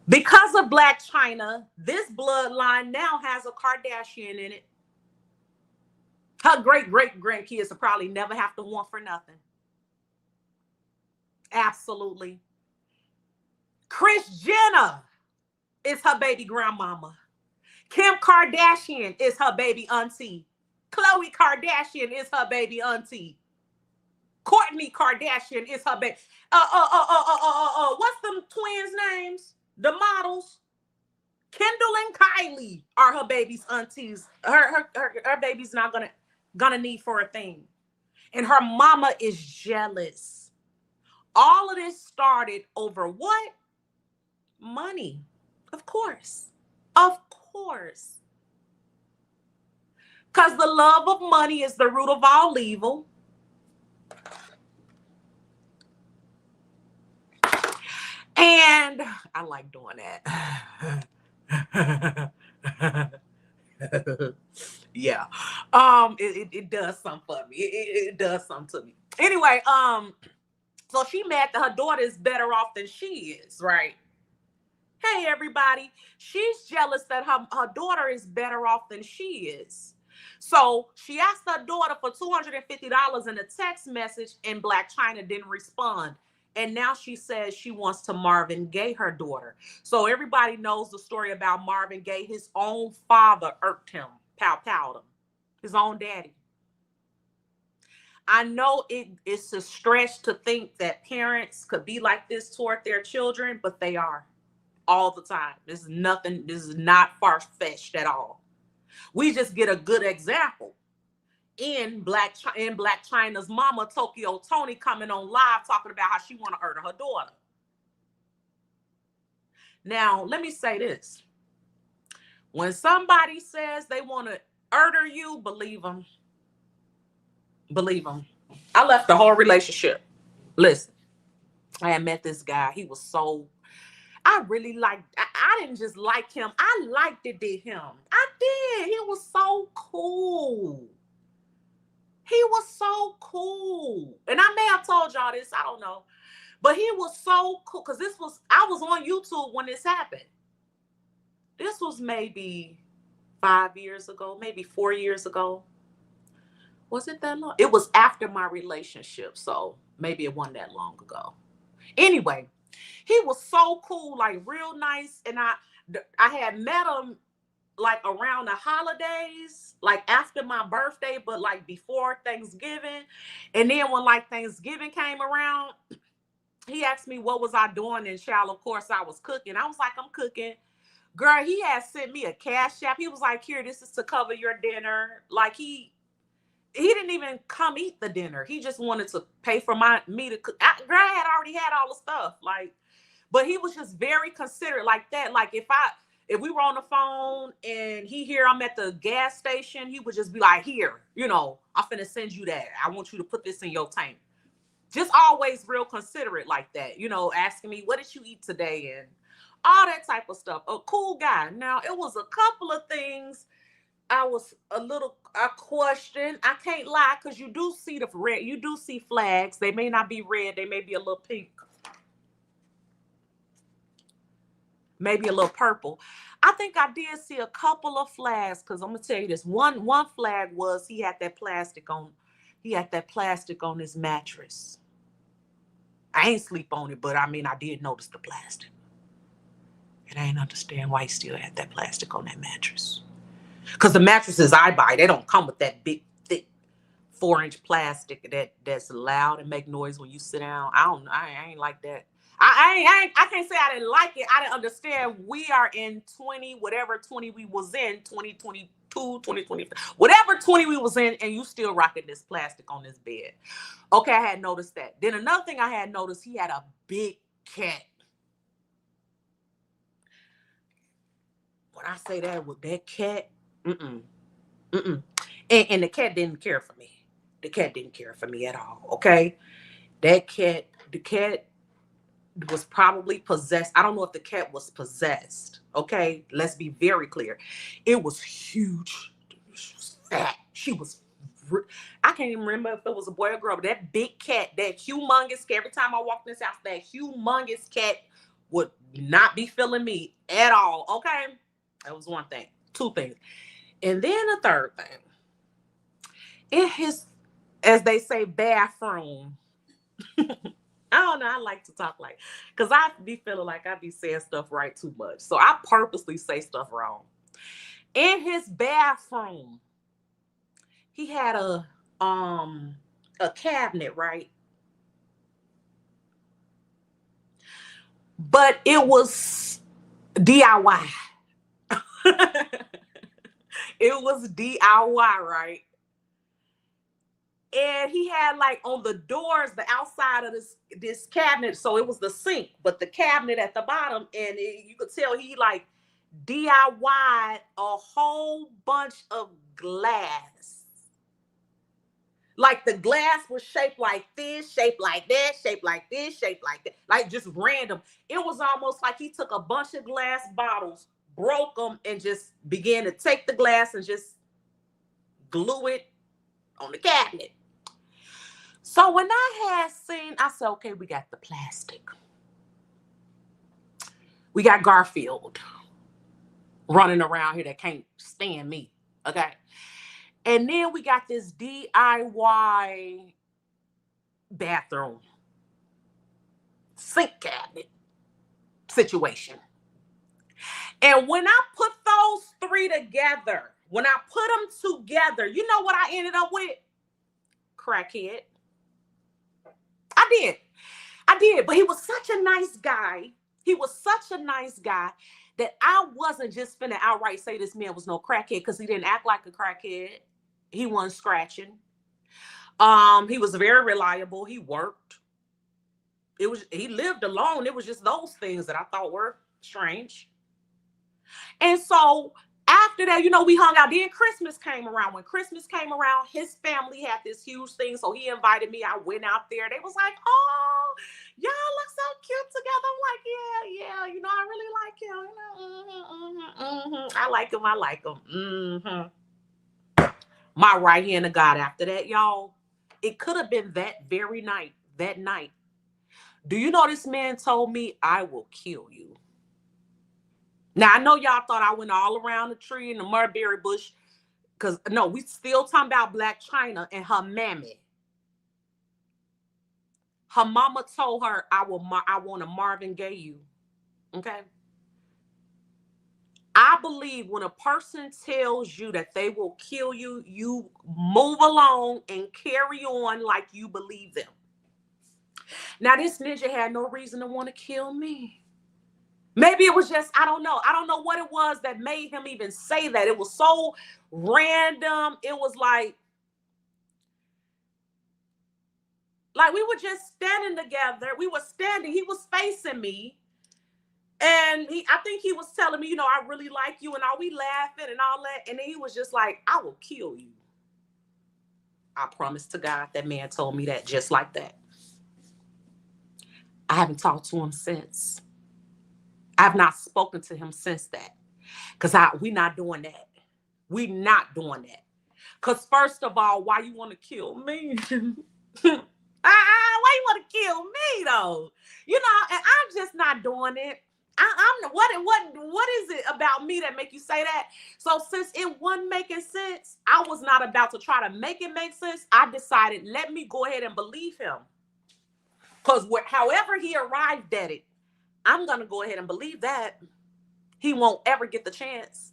Because of Black China, this bloodline now has a Kardashian in it. Her great-great-grandkids will probably never have to want for nothing. Absolutely. Kris Jenner is her baby grandmama. Kim Kardashian is her baby auntie. Khloe Kardashian is her baby auntie. Kourtney Kardashian is her baby. What's them twins' names? The models. Kendall and Kylie are her baby's aunties. Her baby's not gonna need for a thing. And her mama is jealous. All of this started over what? Money. Of course. Of course. Because the love of money is the root of all evil. And I like doing that. Yeah. It does something for me. It does something to me. Anyway, so she mad that her daughter is better off than she is, right? Hey, everybody. She's jealous that her daughter is better off than she is. So she asked her daughter for $250 in a text message, and Black China didn't respond. And now she says she wants to Marvin Gaye her daughter. So everybody knows the story about Marvin Gaye. His own father irked him, powed him, his own daddy. I know it's a stretch to think that parents could be like this toward their children, but they are all the time. This is not far-fetched at all. We just get a good example in Black China's mama, Tokyo Tony, coming on live talking about how she want to murder her daughter. Now, let me say this. When somebody says they want to murder you, believe them. Believe him. I left the whole relationship. Listen, I had met this guy. He was so, I really liked, I didn't just like him. I liked it to him. I did. He was so cool. He was so cool. And I may have told y'all this, I don't know. But he was so cool. Because I was on YouTube when this happened. This was maybe 5 years ago, maybe 4 years ago. Was it that long? It was after my relationship. So maybe it wasn't that long ago. Anyway, he was so cool, like real nice. And I had met him like around the holidays, like after my birthday, but like before Thanksgiving. And then when like Thanksgiving came around, he asked me what was I doing, and child, of course I was cooking. I was like, I'm cooking. Girl, he had sent me a cash app. He was like, here, this is to cover your dinner. Like he didn't even come eat the dinner. He just wanted to pay for me to cook. Girl, I had already had all the stuff. Like, but he was just very considerate like that. Like if we were on the phone and he hear I'm at the gas station, he would just be like, here, I'm finna send you that. I want you to put this in your tank. Just always real considerate like that, asking me, what did you eat today? And all that type of stuff. A cool guy. Now, it was a couple of things I questioned. I can't lie, because you do see the red, you do see flags. They may not be red, they may be a little pink, maybe a little purple. I think I did see a couple of flags, because I'm gonna tell you this. One flag was he had that plastic on his mattress. I ain't sleep on it, but I mean, I did notice the plastic. And I ain't understand why he still had that plastic on that mattress. Because the mattresses I buy, they don't come with that big, thick 4-inch plastic that's loud and make noise when you sit down. I ain't like that. I can't say I didn't like it. I didn't understand. We are in 20 we was in, 2022, 2020, whatever 20 we was in, and you still rocking this plastic on this bed. Okay, I had noticed that. Then another thing I had noticed, he had a big cat. When I say that, with that cat, and the cat didn't care for me. The cat didn't care for me at all. Okay, the cat was probably possessed. I don't know if the cat was possessed. Okay, let's be very clear. It was huge. She was fat. I can't even remember if it was a boy or girl, but that big cat, that humongous cat, every time I walked in this house, that humongous cat would not be feeling me at all. Okay, that was one thing. Two things. And then a third thing. In his, as they say, bathroom. I don't know. I like to talk because I be feeling like I be saying stuff right too much. So I purposely say stuff wrong. In his bathroom, he had a cabinet, right? But it was DIY. It was DIY, right? And he had like on the doors, the outside of this cabinet. So it was the sink, but the cabinet at the bottom. And you could tell he like DIY'd a whole bunch of glass. Like the glass was shaped like this, shaped like that, shaped like this, shaped like that. Like just random. It was almost like he took a bunch of glass bottles, broke them, and just began to take the glass and just glue it on the cabinet. So when I said, okay, we got the plastic. We got Garfield running around here that can't stand me. Okay. And then we got this DIY bathroom sink cabinet situation. And when I put those three together, you know what I ended up with? Crackhead. I did. But he was such a nice guy. That I wasn't just finna outright say this man was no crackhead, because he didn't act like a crackhead. He wasn't scratching. He was very reliable. He worked. He lived alone. It was just those things that I thought were strange. And so After that, you know, we hung out. Then Christmas came around. When Christmas came around, his family had this huge thing. So he invited me. I went out there. They was like, oh, y'all look so cute together. I'm like, yeah, you know, I really like him. I like him. I like him. My right hand of God. After that, y'all, it could have been that very night, that night. Do you know this man told me, I will kill you? Now, I know y'all thought I went all around the tree in the mulberry bush. Because, no, we still talking about Black China and her mammy. Her mama told her, I want to Marvin Gaye you. Okay? I believe when a person tells you that they will kill you, you move along and carry on like you believe them. Now, this ninja had no reason to want to kill me. Maybe it was just, I don't know. I don't know what it was that made him even say that. It was so random. It was like we were just standing together. We were standing. He was facing me. And I think he was telling me, you know, I really like you and all. We laughing and all that. And then he was just like, I will kill you. I promise to God that man told me that just like that. I haven't talked to him since. I've not spoken to him since that. Because we not doing that. We not doing that. Because first of all, why you want to kill me? Why you want to kill me though? You know, and I'm just not doing it. What is it about me that make you say that? So since it wasn't making sense, I was not about to try to make it make sense. I decided, let me go ahead and believe him. Because however he arrived at it, I'm going to go ahead and believe that. He won't ever get the chance.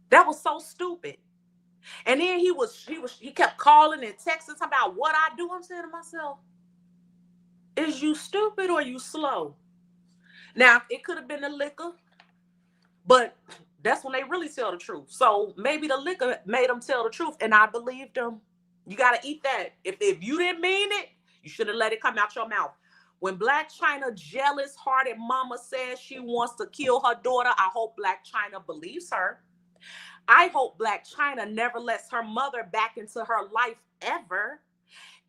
That was so stupid. And then he kept calling and texting about what I do. I'm saying to myself, is you stupid or you slow? Now, it could have been the liquor, but that's when they really tell the truth. So maybe the liquor made them tell the truth, and I believed them. You got to eat that. If you didn't mean it, you should have let it come out your mouth. When Black China jealous-hearted mama says she wants to kill her daughter, I hope Black China believes her. I hope Black China never lets her mother back into her life ever.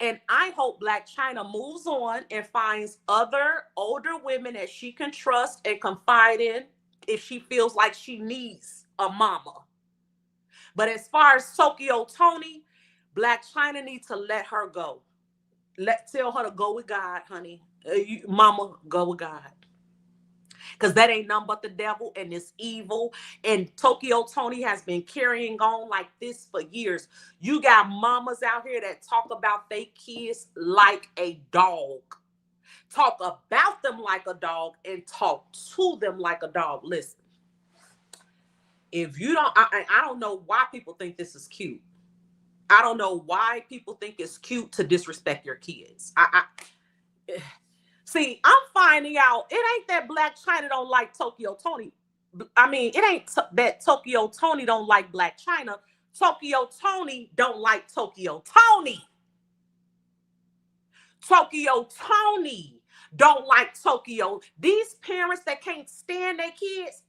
And I hope Black China moves on and finds other older women that she can trust and confide in if she feels like she needs a mama. But as far as Tokyo Tony, Black China needs to let her go. Tell her to go with God, honey. Mama, go with God. Because that ain't nothing but the devil and it's evil. And Tokyo Tony has been carrying on like this for years. You got mamas out here that talk about their kids like a dog. Talk about them like a dog and talk to them like a dog. Listen, if you don't, I don't know why people think this is cute. I don't know why people think it's cute to disrespect your kids. See, I'm finding out it ain't that Black China don't like Tokyo Tony. I mean, it ain't that Tokyo Tony don't like Black China. Tokyo Tony don't like Tokyo Tony. Tokyo Tony don't like Tokyo. These parents that can't stand their kids,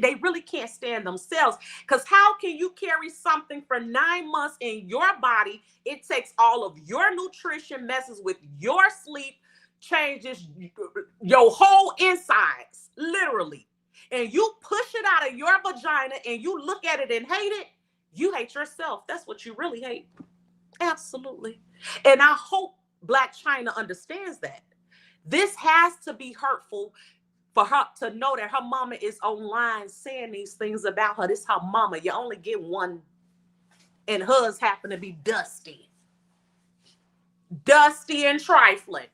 they really can't stand themselves. Because how can you carry something for 9 months in your body? It takes all of your nutrition, messes with your sleep, changes your whole insides, literally. And you push it out of your vagina and you look at it and hate it, you hate yourself. That's what you really hate. Absolutely. And I hope Black China understands that. This has to be hurtful for her to know that her mama is online saying these things about her. This is her mama. You only get one, and hers happen to be dusty. Dusty and trifling.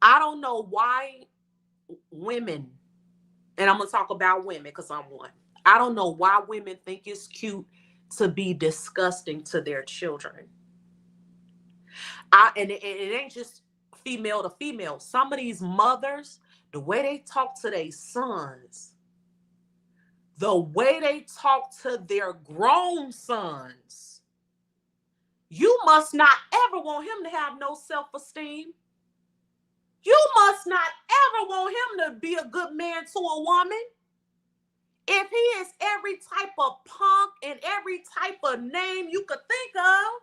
I don't know why women, and I'm going to talk about women because I'm one. I don't know why women think it's cute to be disgusting to their children. And it ain't just female to female. Some of these mothers, the way they talk to their sons, the way they talk to their grown sons, you must not ever want him to have no self-esteem. You must not ever want him to be a good man to a woman. If he is every type of punk and every type of name you could think of,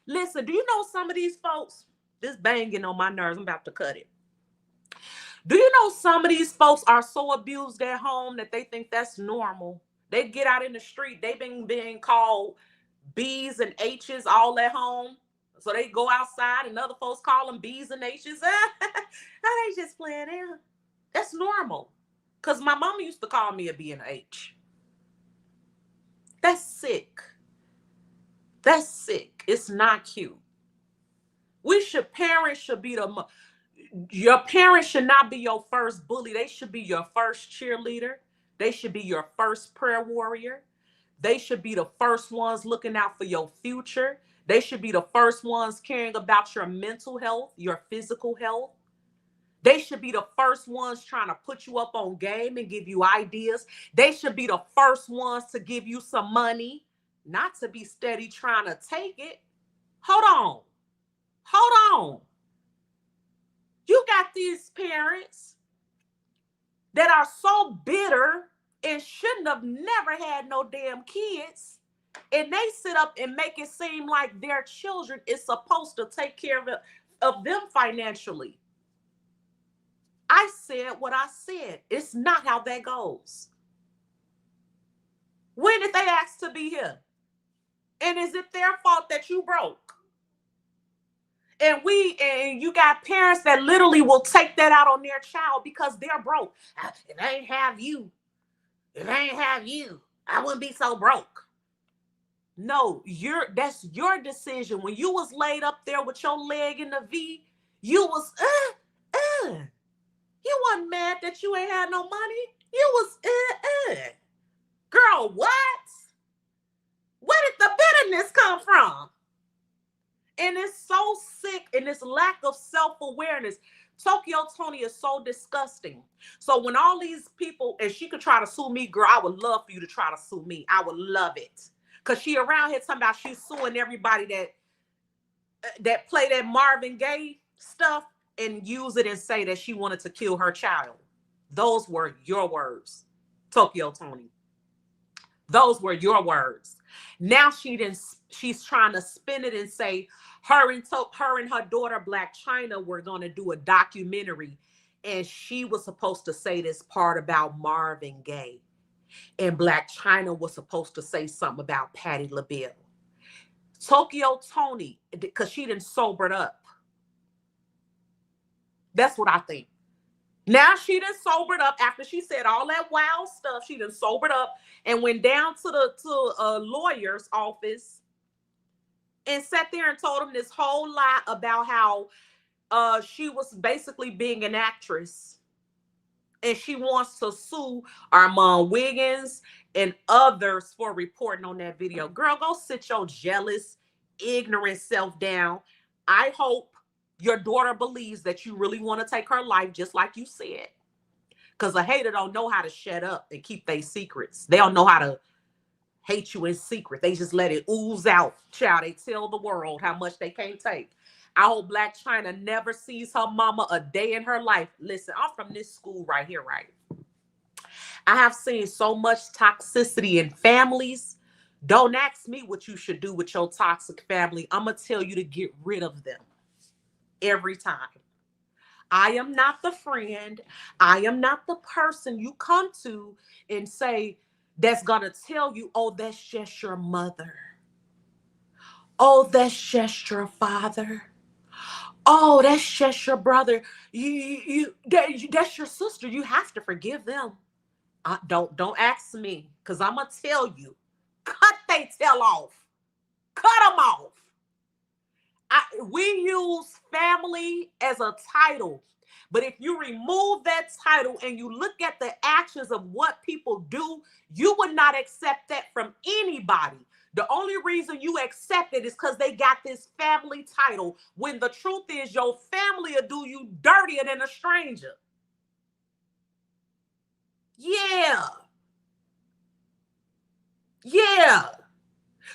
listen, do you know some of these folks? This banging on my nerves. I'm about to cut it. Do you know some of these folks are so abused at home that they think that's normal? They get out in the street, they've been being called B's and H's all at home. So they go outside and other folks call them B's and H's. They just playing out. That's normal. Because my mama used to call me a B and H. That's sick. That's sick. It's not cute. Parents should be your parents should not be your first bully. They should be your first cheerleader. They should be your first prayer warrior. They should be the first ones looking out for your future. They should be the first ones caring about your mental health, your physical health. They should be the first ones trying to put you up on game and give you ideas. They should be the first ones to give you some money, not to be steady trying to take it. Hold on. You got these parents that are so bitter and shouldn't have never had no damn kids. And they sit up and make it seem like their children is supposed to take care of them financially. I said what I said. It's not how that goes. When did they ask to be here? And is it their fault that you broke? And you got parents that literally will take that out on their child because they're broke. If I ain't have you, I wouldn't be so broke. No, that's your decision. When you was laid up there with your leg in the V, you was you wasn't mad that you ain't had no money. You was Girl, what? Where did the bitterness come from? And it's so sick, and this lack of self-awareness. Tokyo Tony is so disgusting. So when all these people, and she could try to sue me, girl, I would love for you to try to sue me. I would love it. Because she around here talking about she's suing everybody that play that Marvin Gaye stuff and use it and say that she wanted to kill her child. Those were your words, Tokyo Tony. Those were your words. Now she's trying to spin it and say her and her daughter Black China were going to do a documentary, and she was supposed to say this part about Marvin Gaye, and Black China was supposed to say something about Patti LaBelle. Tokyo Tony, because she didn't sobered up. That's what I think. Now she done sobered up after she said all that wild stuff. She done sobered up and went down to a lawyer's office and sat there and told him this whole lie about how she was basically being an actress, and she wants to sue Armand Wiggins and others for reporting on that video. Girl, go sit your jealous, ignorant self down. I hope your daughter believes that you really want to take her life, just like you said. Because a hater don't know how to shut up and keep their secrets. They don't know how to hate you in secret. They just let it ooze out. Child, they tell the world how much they can't take. I hope Black China never sees her mama a day in her life. Listen, I'm from this school right here, right? I have seen so much toxicity in families. Don't ask me what you should do with your toxic family. I'm going to tell you to get rid of them. Every time. I am not the friend. I am not the person you come to and say that's going to tell you, oh, that's just your mother. Oh, that's just your father. Oh, that's just your brother. That's your sister. You have to forgive them. Don't ask me, because I'm going to tell you. Cut they tail off. Cut them off. We use family as a title, but if you remove that title and you look at the actions of what people do, you would not accept that from anybody. The only reason you accept it is because they got this family title, when the truth is your family will do you dirtier than a stranger. Yeah.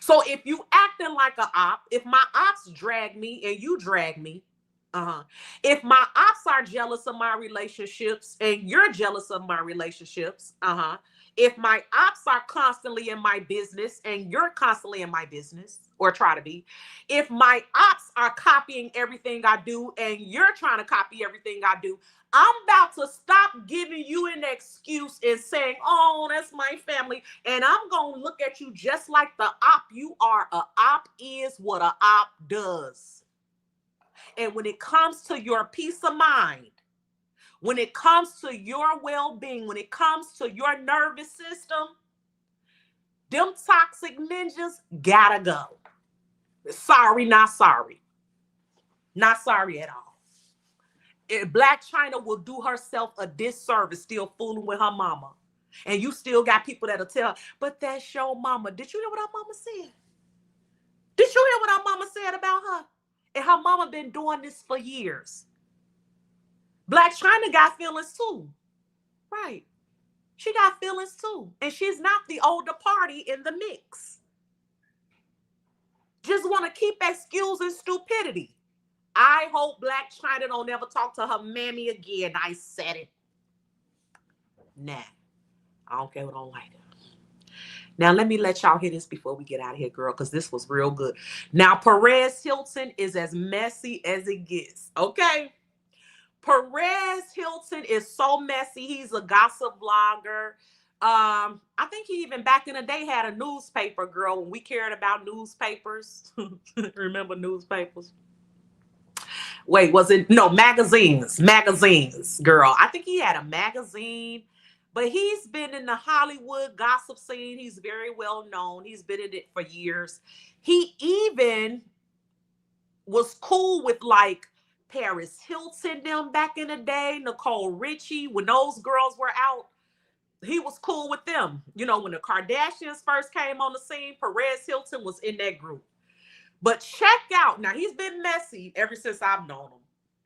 So if you acting like an op, if my ops drag me and you drag me, if my ops are jealous of my relationships and you're jealous of my relationships, If my ops are constantly in my business and you're constantly in my business, or try to be, if my ops are copying everything I do and you're trying to copy everything I do, I'm about to stop giving you an excuse and saying, oh, that's my family. And I'm going to look at you just like the op you are. A op is what a op does. And when it comes to your peace of mind, when it comes to your well-being, when it comes to your nervous system, them toxic ninjas gotta go. Sorry, not sorry. Not sorry at all. Black China will do herself a disservice still fooling with her mama. And you still got people that'll tell, but that's your mama. Did you hear what our mama said? Did you hear what our mama said about her? And her mama been doing this for years. Black China got feelings too. Right. She got feelings too. And she's not the older party in the mix. Just want to keep excusing stupidity. I hope Black China don't ever talk to her mammy again. I said it. Nah. I don't care what I don't like it. Now, let me let y'all hear this before we get out of here, girl, because this was real good. Now, Perez Hilton is as messy as it gets, okay? Perez Hilton is so messy. He's a gossip blogger. I think he even back in the day had a newspaper, girl, when we cared about newspapers. Remember newspapers? Wait, was it? No, magazines, girl. I think he had a magazine, but he's been in the Hollywood gossip scene. He's very well known. He's been in it for years. He even was cool with like Perez Hilton them back in the day, Nicole Richie, when those girls were out. He was cool with them. You know, when the Kardashians first came on the scene, Perez Hilton was in that group. But check out, now he's been messy ever since I've known him.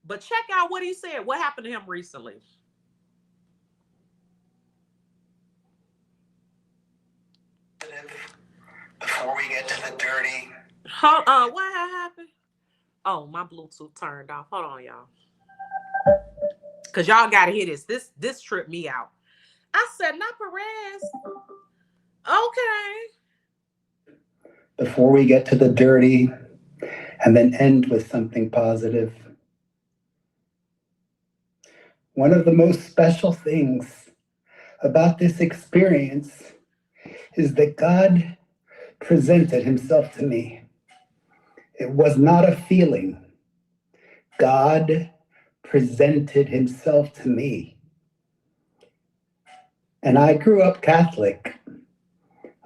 But check out what he said. What happened to him recently? Before we get to the dirty. Hold on, what happened? Oh, my Bluetooth turned off. Hold on, y'all. Because y'all got to hear this. This tripped me out. I said, not Perez. Okay. Before we get to the dirty and then end with something positive. One of the most special things about this experience is that God presented himself to me. It was not a feeling. God presented himself to me. And I grew up Catholic.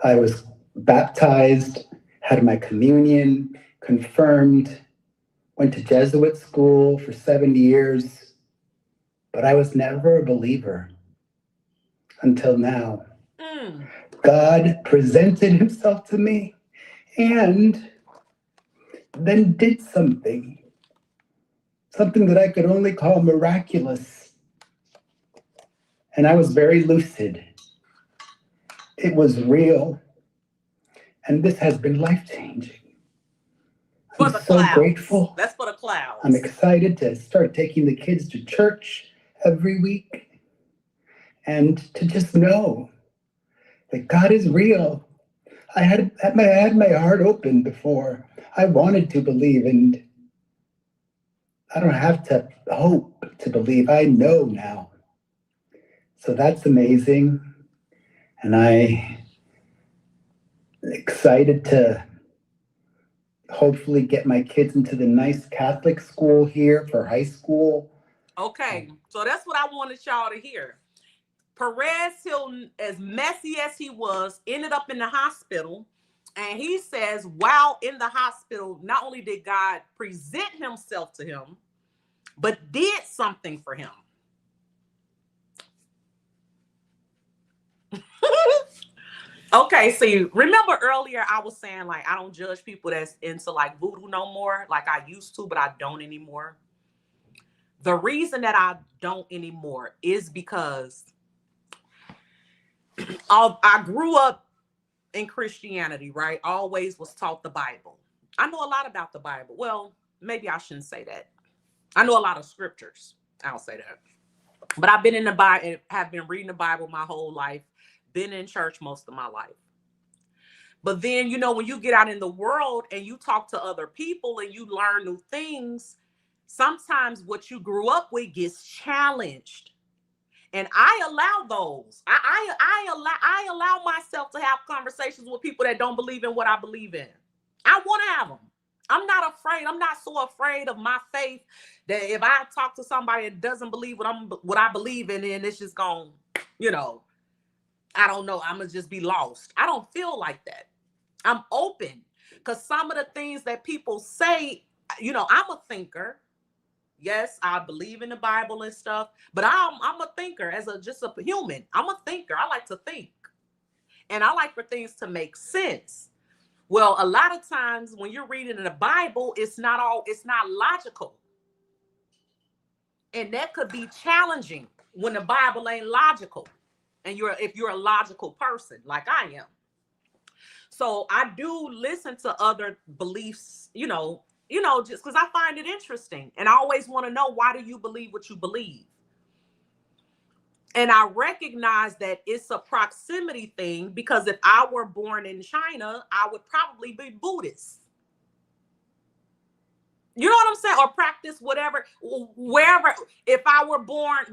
I was baptized, had my communion, confirmed, went to Jesuit school for 7 years, but I was never a believer until now. God presented himself to me and then did something that I could only call miraculous. And I was very lucid. It was real. And this has been life-changing. I'm so grateful. That's for the clouds. I'm excited to start taking the kids to church every week and to just know that God is real. I had my heart open before. I wanted to believe, and I don't have to hope to believe. I know now. So that's amazing. And I'm excited to hopefully get my kids into the nice Catholic school here for high school. Okay, so that's what I wanted y'all to hear. Perez Hilton, as messy as he was, ended up in the hospital. And he says, while in the hospital, not only did God present himself to him, but did something for him. Okay, see, remember earlier I was saying, like, I don't judge people that's into, like, voodoo no more, like I used to, but I don't anymore. The reason that I don't anymore is because I grew up in Christianity, right? Always was taught the Bible. I know a lot about the Bible. Well, maybe I shouldn't say that. I know a lot of scriptures. I'll say that. But I've been in the Bible and have been reading the Bible my whole life. been in church most of my life. But then, you know, when you get out in the world and you talk to other people and you learn new things, sometimes what you grew up with gets challenged. And I allow those. I allow myself to have conversations with people that don't believe in what I believe in. I want to have them. I'm not afraid. I'm not so afraid of my faith that if I talk to somebody that doesn't believe what I believe in, then it's just going, you know, I don't know, I'm gonna just be lost. I don't feel like that. I'm open, because some of the things that people say, you know, I'm a thinker. Yes, I believe in the Bible and stuff, but I'm a thinker as just a human. I'm a thinker. I like to think, and I like for things to make sense. Well, a lot of times when you're reading in the Bible, it's not logical. And that could be challenging when the Bible ain't logical. And if you're a logical person like I am. So I do listen to other beliefs, just because I find it interesting. And I always want to know, why do you believe what you believe? And I recognize that it's a proximity thing, because if I were born in China, I would probably be Buddhist. You know what I'm saying? Or practice wherever. If I were born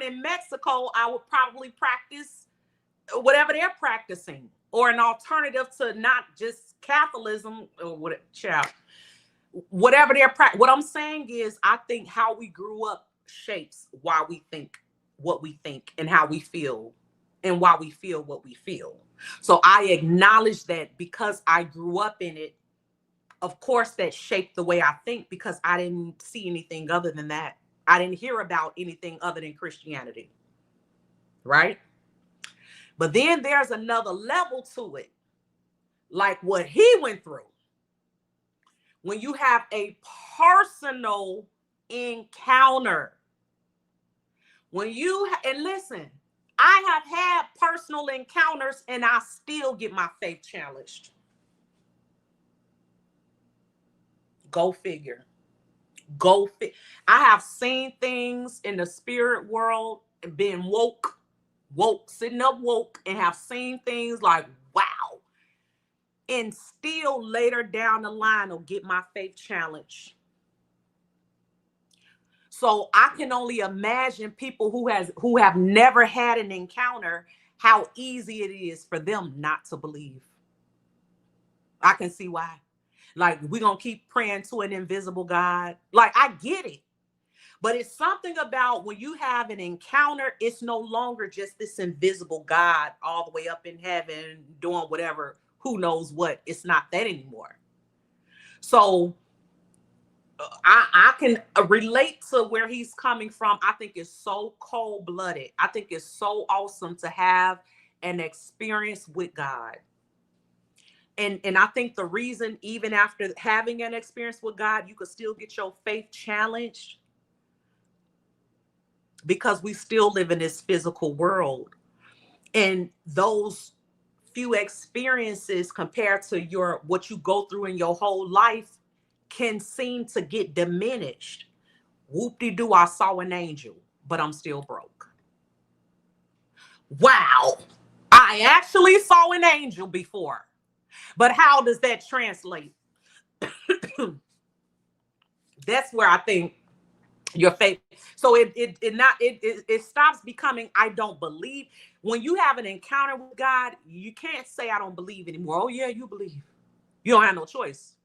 in Mexico, I would probably practice whatever they're practicing, or an alternative to not just Catholicism or whatever they're practicing. What I'm saying is, I think how we grew up shapes why we think what we think, and how we feel, and why we feel what we feel. So I acknowledge that because I grew up in it, of course, that shaped the way I think, because I didn't see anything other than that. I didn't hear about anything other than Christianity, right? But then there's another level to it, like what he went through. When you have a personal encounter, and listen, I have had personal encounters and I still get my faith challenged. Go figure. I have seen things in the spirit world and been woke, sitting up woke, and have seen things like, wow. And still later down the line will get my faith challenged. So I can only imagine people who have never had an encounter, how easy it is for them not to believe. I can see why. Like, we're going to keep praying to an invisible God. Like, I get it. But it's something about when you have an encounter, it's no longer just this invisible God all the way up in heaven doing whatever, who knows what. It's not that anymore. So I can relate to where he's coming from. I think it's so cold-blooded. I think it's so awesome to have an experience with God. And I think the reason, even after having an experience with God, you could still get your faith challenged, because we still live in this physical world. And those few experiences compared to what you go through in your whole life can seem to get diminished. Whoop-de-doo, I saw an angel, but I'm still broke. Wow, I actually saw an angel before. But how does that translate? That's where I think your faith. So it stops becoming, I don't believe. When you have an encounter with God, you can't say I don't believe anymore. Oh yeah, you believe. You don't have no choice.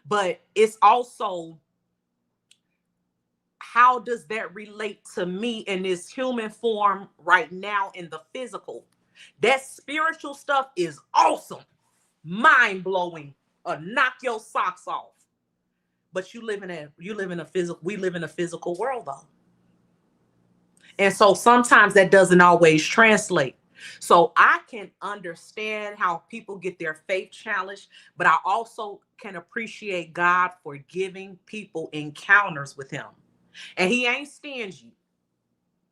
But it's also, how does that relate to me in this human form right now in the physical? That spiritual stuff is awesome, mind-blowing, knock your socks off. But we live in a physical world though. And so sometimes that doesn't always translate. So I can understand how people get their faith challenged, but I also can appreciate God for giving people encounters with him. And he ain't stingy.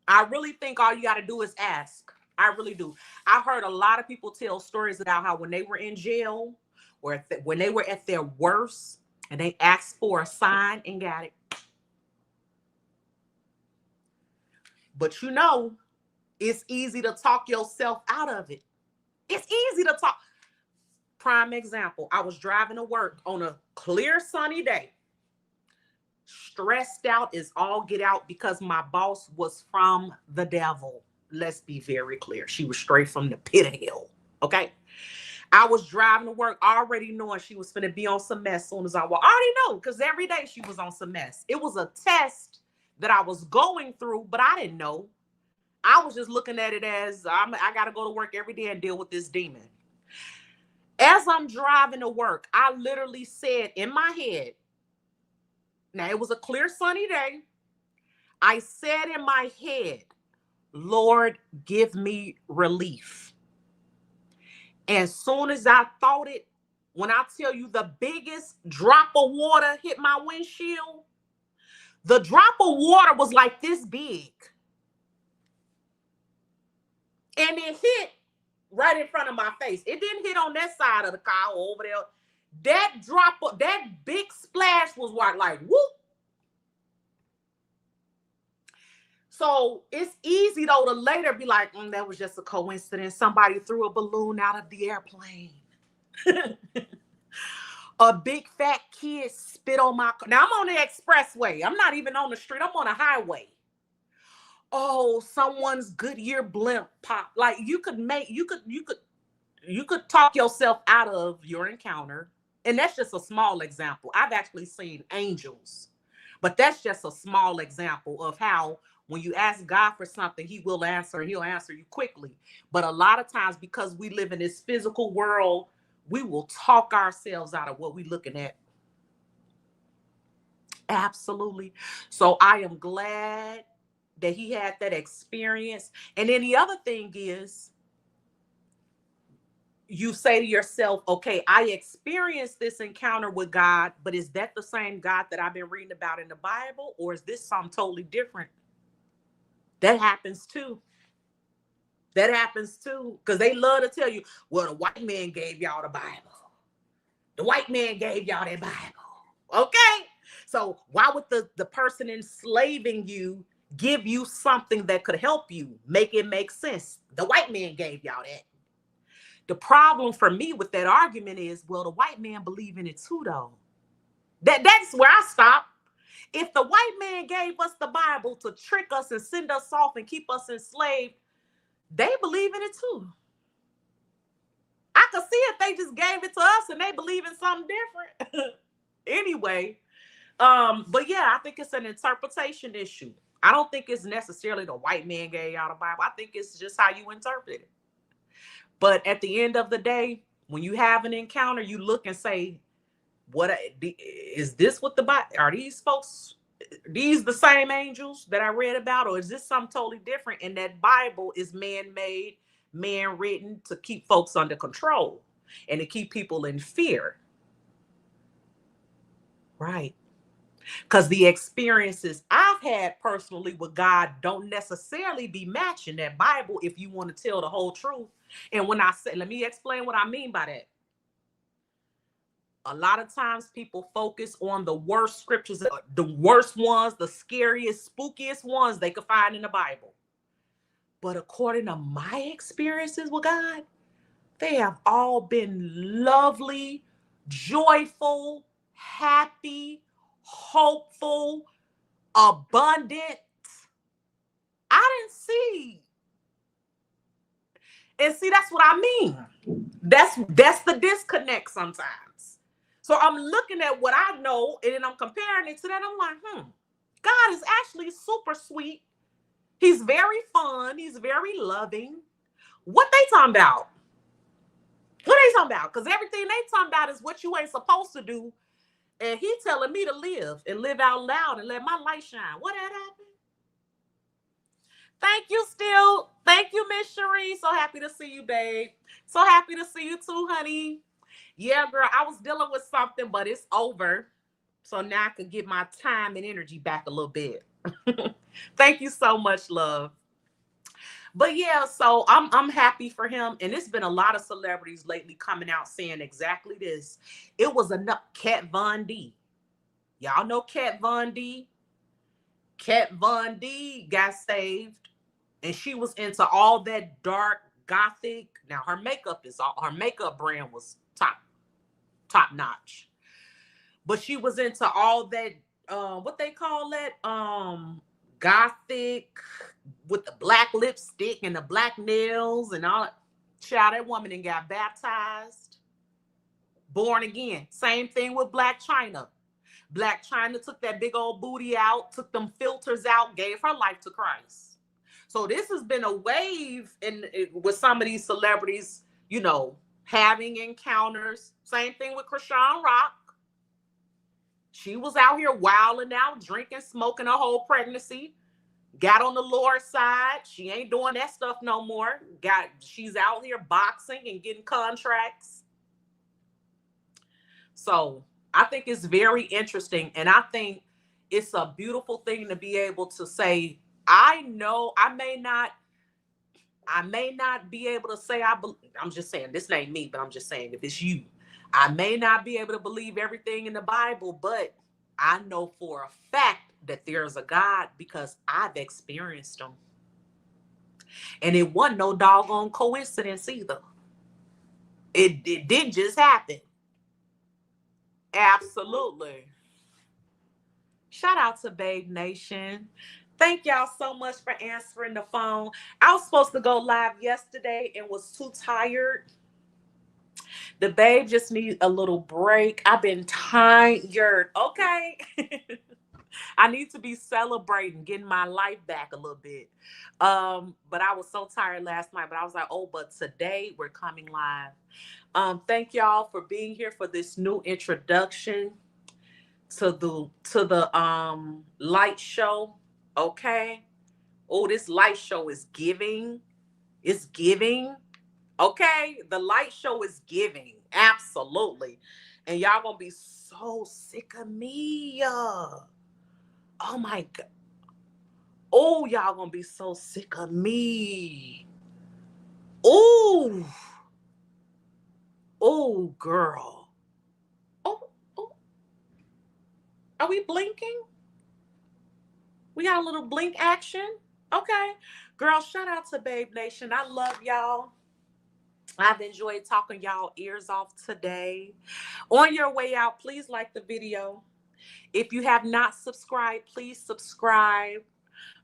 I really think all you got to do is ask. I really do. I've heard a lot of people tell stories about how when they were in jail, or when they were at their worst, and they asked for a sign and got it. But It's easy to talk yourself out of it. It's easy to talk. Prime example, I was driving to work on a clear sunny day. Stressed out is all get out because my boss was from the devil. Let's be very clear. She was straight from the pit of hell. Okay. I was driving to work already knowing she was going to be on some mess as soon as I walked. I already know because every day she was on some mess. It was a test that I was going through, but I didn't know. I was just looking at it as I got to go to work every day and deal with this demon. As I'm driving to work, I literally said in my head, now it was a clear sunny day. I said in my head, Lord, give me relief. And soon as I thought it, when I tell you the biggest drop of water hit my windshield, the drop of water was like this big. And it hit right in front of my face. It didn't hit on that side of the car or over there. That drop of that big splash was like whoop. So it's easy though to later be like, that was just a coincidence. Somebody threw a balloon out of the airplane. A big fat kid spit on my car. Now I'm on the expressway. I'm not even on the street. I'm on a highway. Oh, someone's Goodyear blimp pop. Like you could talk yourself out of your encounter. And that's just a small example. I've actually seen angels, but that's just a small example of how when you ask God for something, he will answer and he'll answer you quickly. But a lot of times because we live in this physical world, we will talk ourselves out of what we're looking at. Absolutely. So I am glad that he had that experience. And then the other thing is, you say to yourself, okay, I experienced this encounter with God, but is that the same God that I've been reading about in the Bible? Or is this something totally different? That happens too. That happens too. Because they love to tell you, well, the white man gave y'all the Bible. The white man gave y'all that Bible. Okay. So why would the person enslaving you give you something that could help you, make it make sense? The white man gave y'all that. The problem for me with that argument is, well, the white man believe in it too, though. That's where I stop. If the white man gave us the Bible to trick us and send us off and keep us enslaved, they believe in it too. I could see if they just gave it to us and they believe in something different. Anyway, but yeah, I think it's an interpretation issue. I don't think it's necessarily the white man gave y'all the Bible. I think it's just how you interpret it. But at the end of the day, when you have an encounter, you look and say, "What is this? What the Bible? Are these folks? These the same angels that I read about, or is this something totally different?" And that Bible is man-made, man-written to keep folks under control and to keep people in fear, right? Because the experiences I've had personally with God don't necessarily be matching that Bible if you want to tell the whole truth. And when I say, let me explain what I mean by that. A lot of times people focus on the worst scriptures, the worst ones, the scariest, spookiest ones they could find in the Bible. But according to my experiences with God, they have all been lovely, joyful, happy, hopeful, abundant. I didn't see. And see, that's what I mean. That's the disconnect sometimes. So I'm looking at what I know and then I'm comparing it to that. I'm like, God is actually super sweet. He's very fun. He's very loving. What they talking about? What they talking about? Because everything they talking about is what you ain't supposed to do. And he telling me to live and live out loud and let my light shine. What had happened? Thank you, still. Thank you, Miss Cherie. So happy to see you, babe. So happy to see you too, honey. Yeah, girl, I was dealing with something, but it's over. So now I can get my time and energy back a little bit. Thank you so much, love. But yeah, so I'm happy for him. And it's been a lot of celebrities lately coming out saying exactly this. It was enough. Kat Von D. Y'all know Kat Von D? Kat Von D got saved And she was into all that dark gothic. Now her makeup brand was top notch. But she was into all that what they call that gothic with the black lipstick and the black nails and all. Child, that woman and got baptized, born again. Same thing with Black China. Black China took that big old booty out, took them filters out, gave her life to Christ. So this has been a wave with some of these celebrities, you know, having encounters. Same thing with Krishan Rock. She was out here wilding out, drinking, smoking her whole pregnancy. Got on the Lord's side. She ain't doing that stuff no more. She's out here boxing and getting contracts. So I think it's very interesting. And I think it's a beautiful thing to be able to say, I know I may not be able to say I'm just saying, this ain't me, but I'm just saying, if it's you, I may not be able to believe everything in the Bible, but I know for a fact that there's a God because I've experienced him. And it wasn't no doggone coincidence either. It didn't just happen. Absolutely. Shout out to BabeNation. Thank y'all so much for answering the phone. I was supposed to go live yesterday and was too tired. The babe just needs a little break. I've been tired. Okay. I need to be celebrating, getting my life back a little bit. But I was so tired last night. But I was like, oh, but today we're coming live. Thank y'all for being here for this new introduction to the light show. Okay. Oh, this light show is giving. It's giving. Okay. The light show is giving. Absolutely. And y'all gonna be so sick of me. Oh my God. Oh, y'all gonna be so sick of me. Oh. Oh, girl. Oh, oh. Are we blinking? We got a little blink action. Okay. Girl, shout out to BabeNation. I love y'all. I've enjoyed talking y'all ears off today. On your way out, please like the video. If you have not subscribed, please subscribe.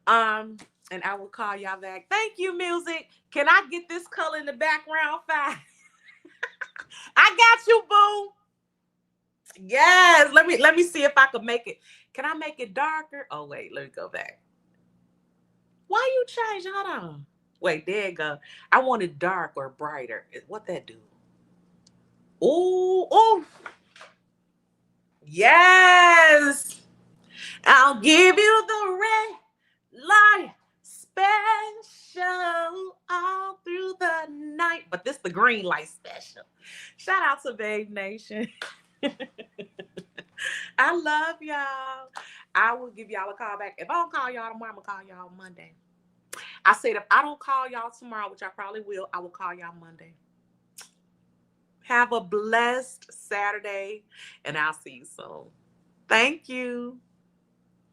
And I will call y'all back. Thank you, music. Can I get this color in the background fine? I got you, boo. Yes. Let me see if I can make it. Can I make it darker? Oh, wait, let me go back. Why you change? Hold on. Wait, there you go. I want it dark or brighter. What that do? Oh. Yes. I'll give you the red light special all through the night. But this the green light special. Shout out to BabeNation. I love y'all. I will give y'all a call back. If I don't call y'all tomorrow, I'm going to call y'all Monday. I said if I don't call y'all tomorrow, which I probably will, I will call y'all Monday. Have a blessed Saturday, and I'll see you soon. Thank you.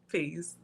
Peace.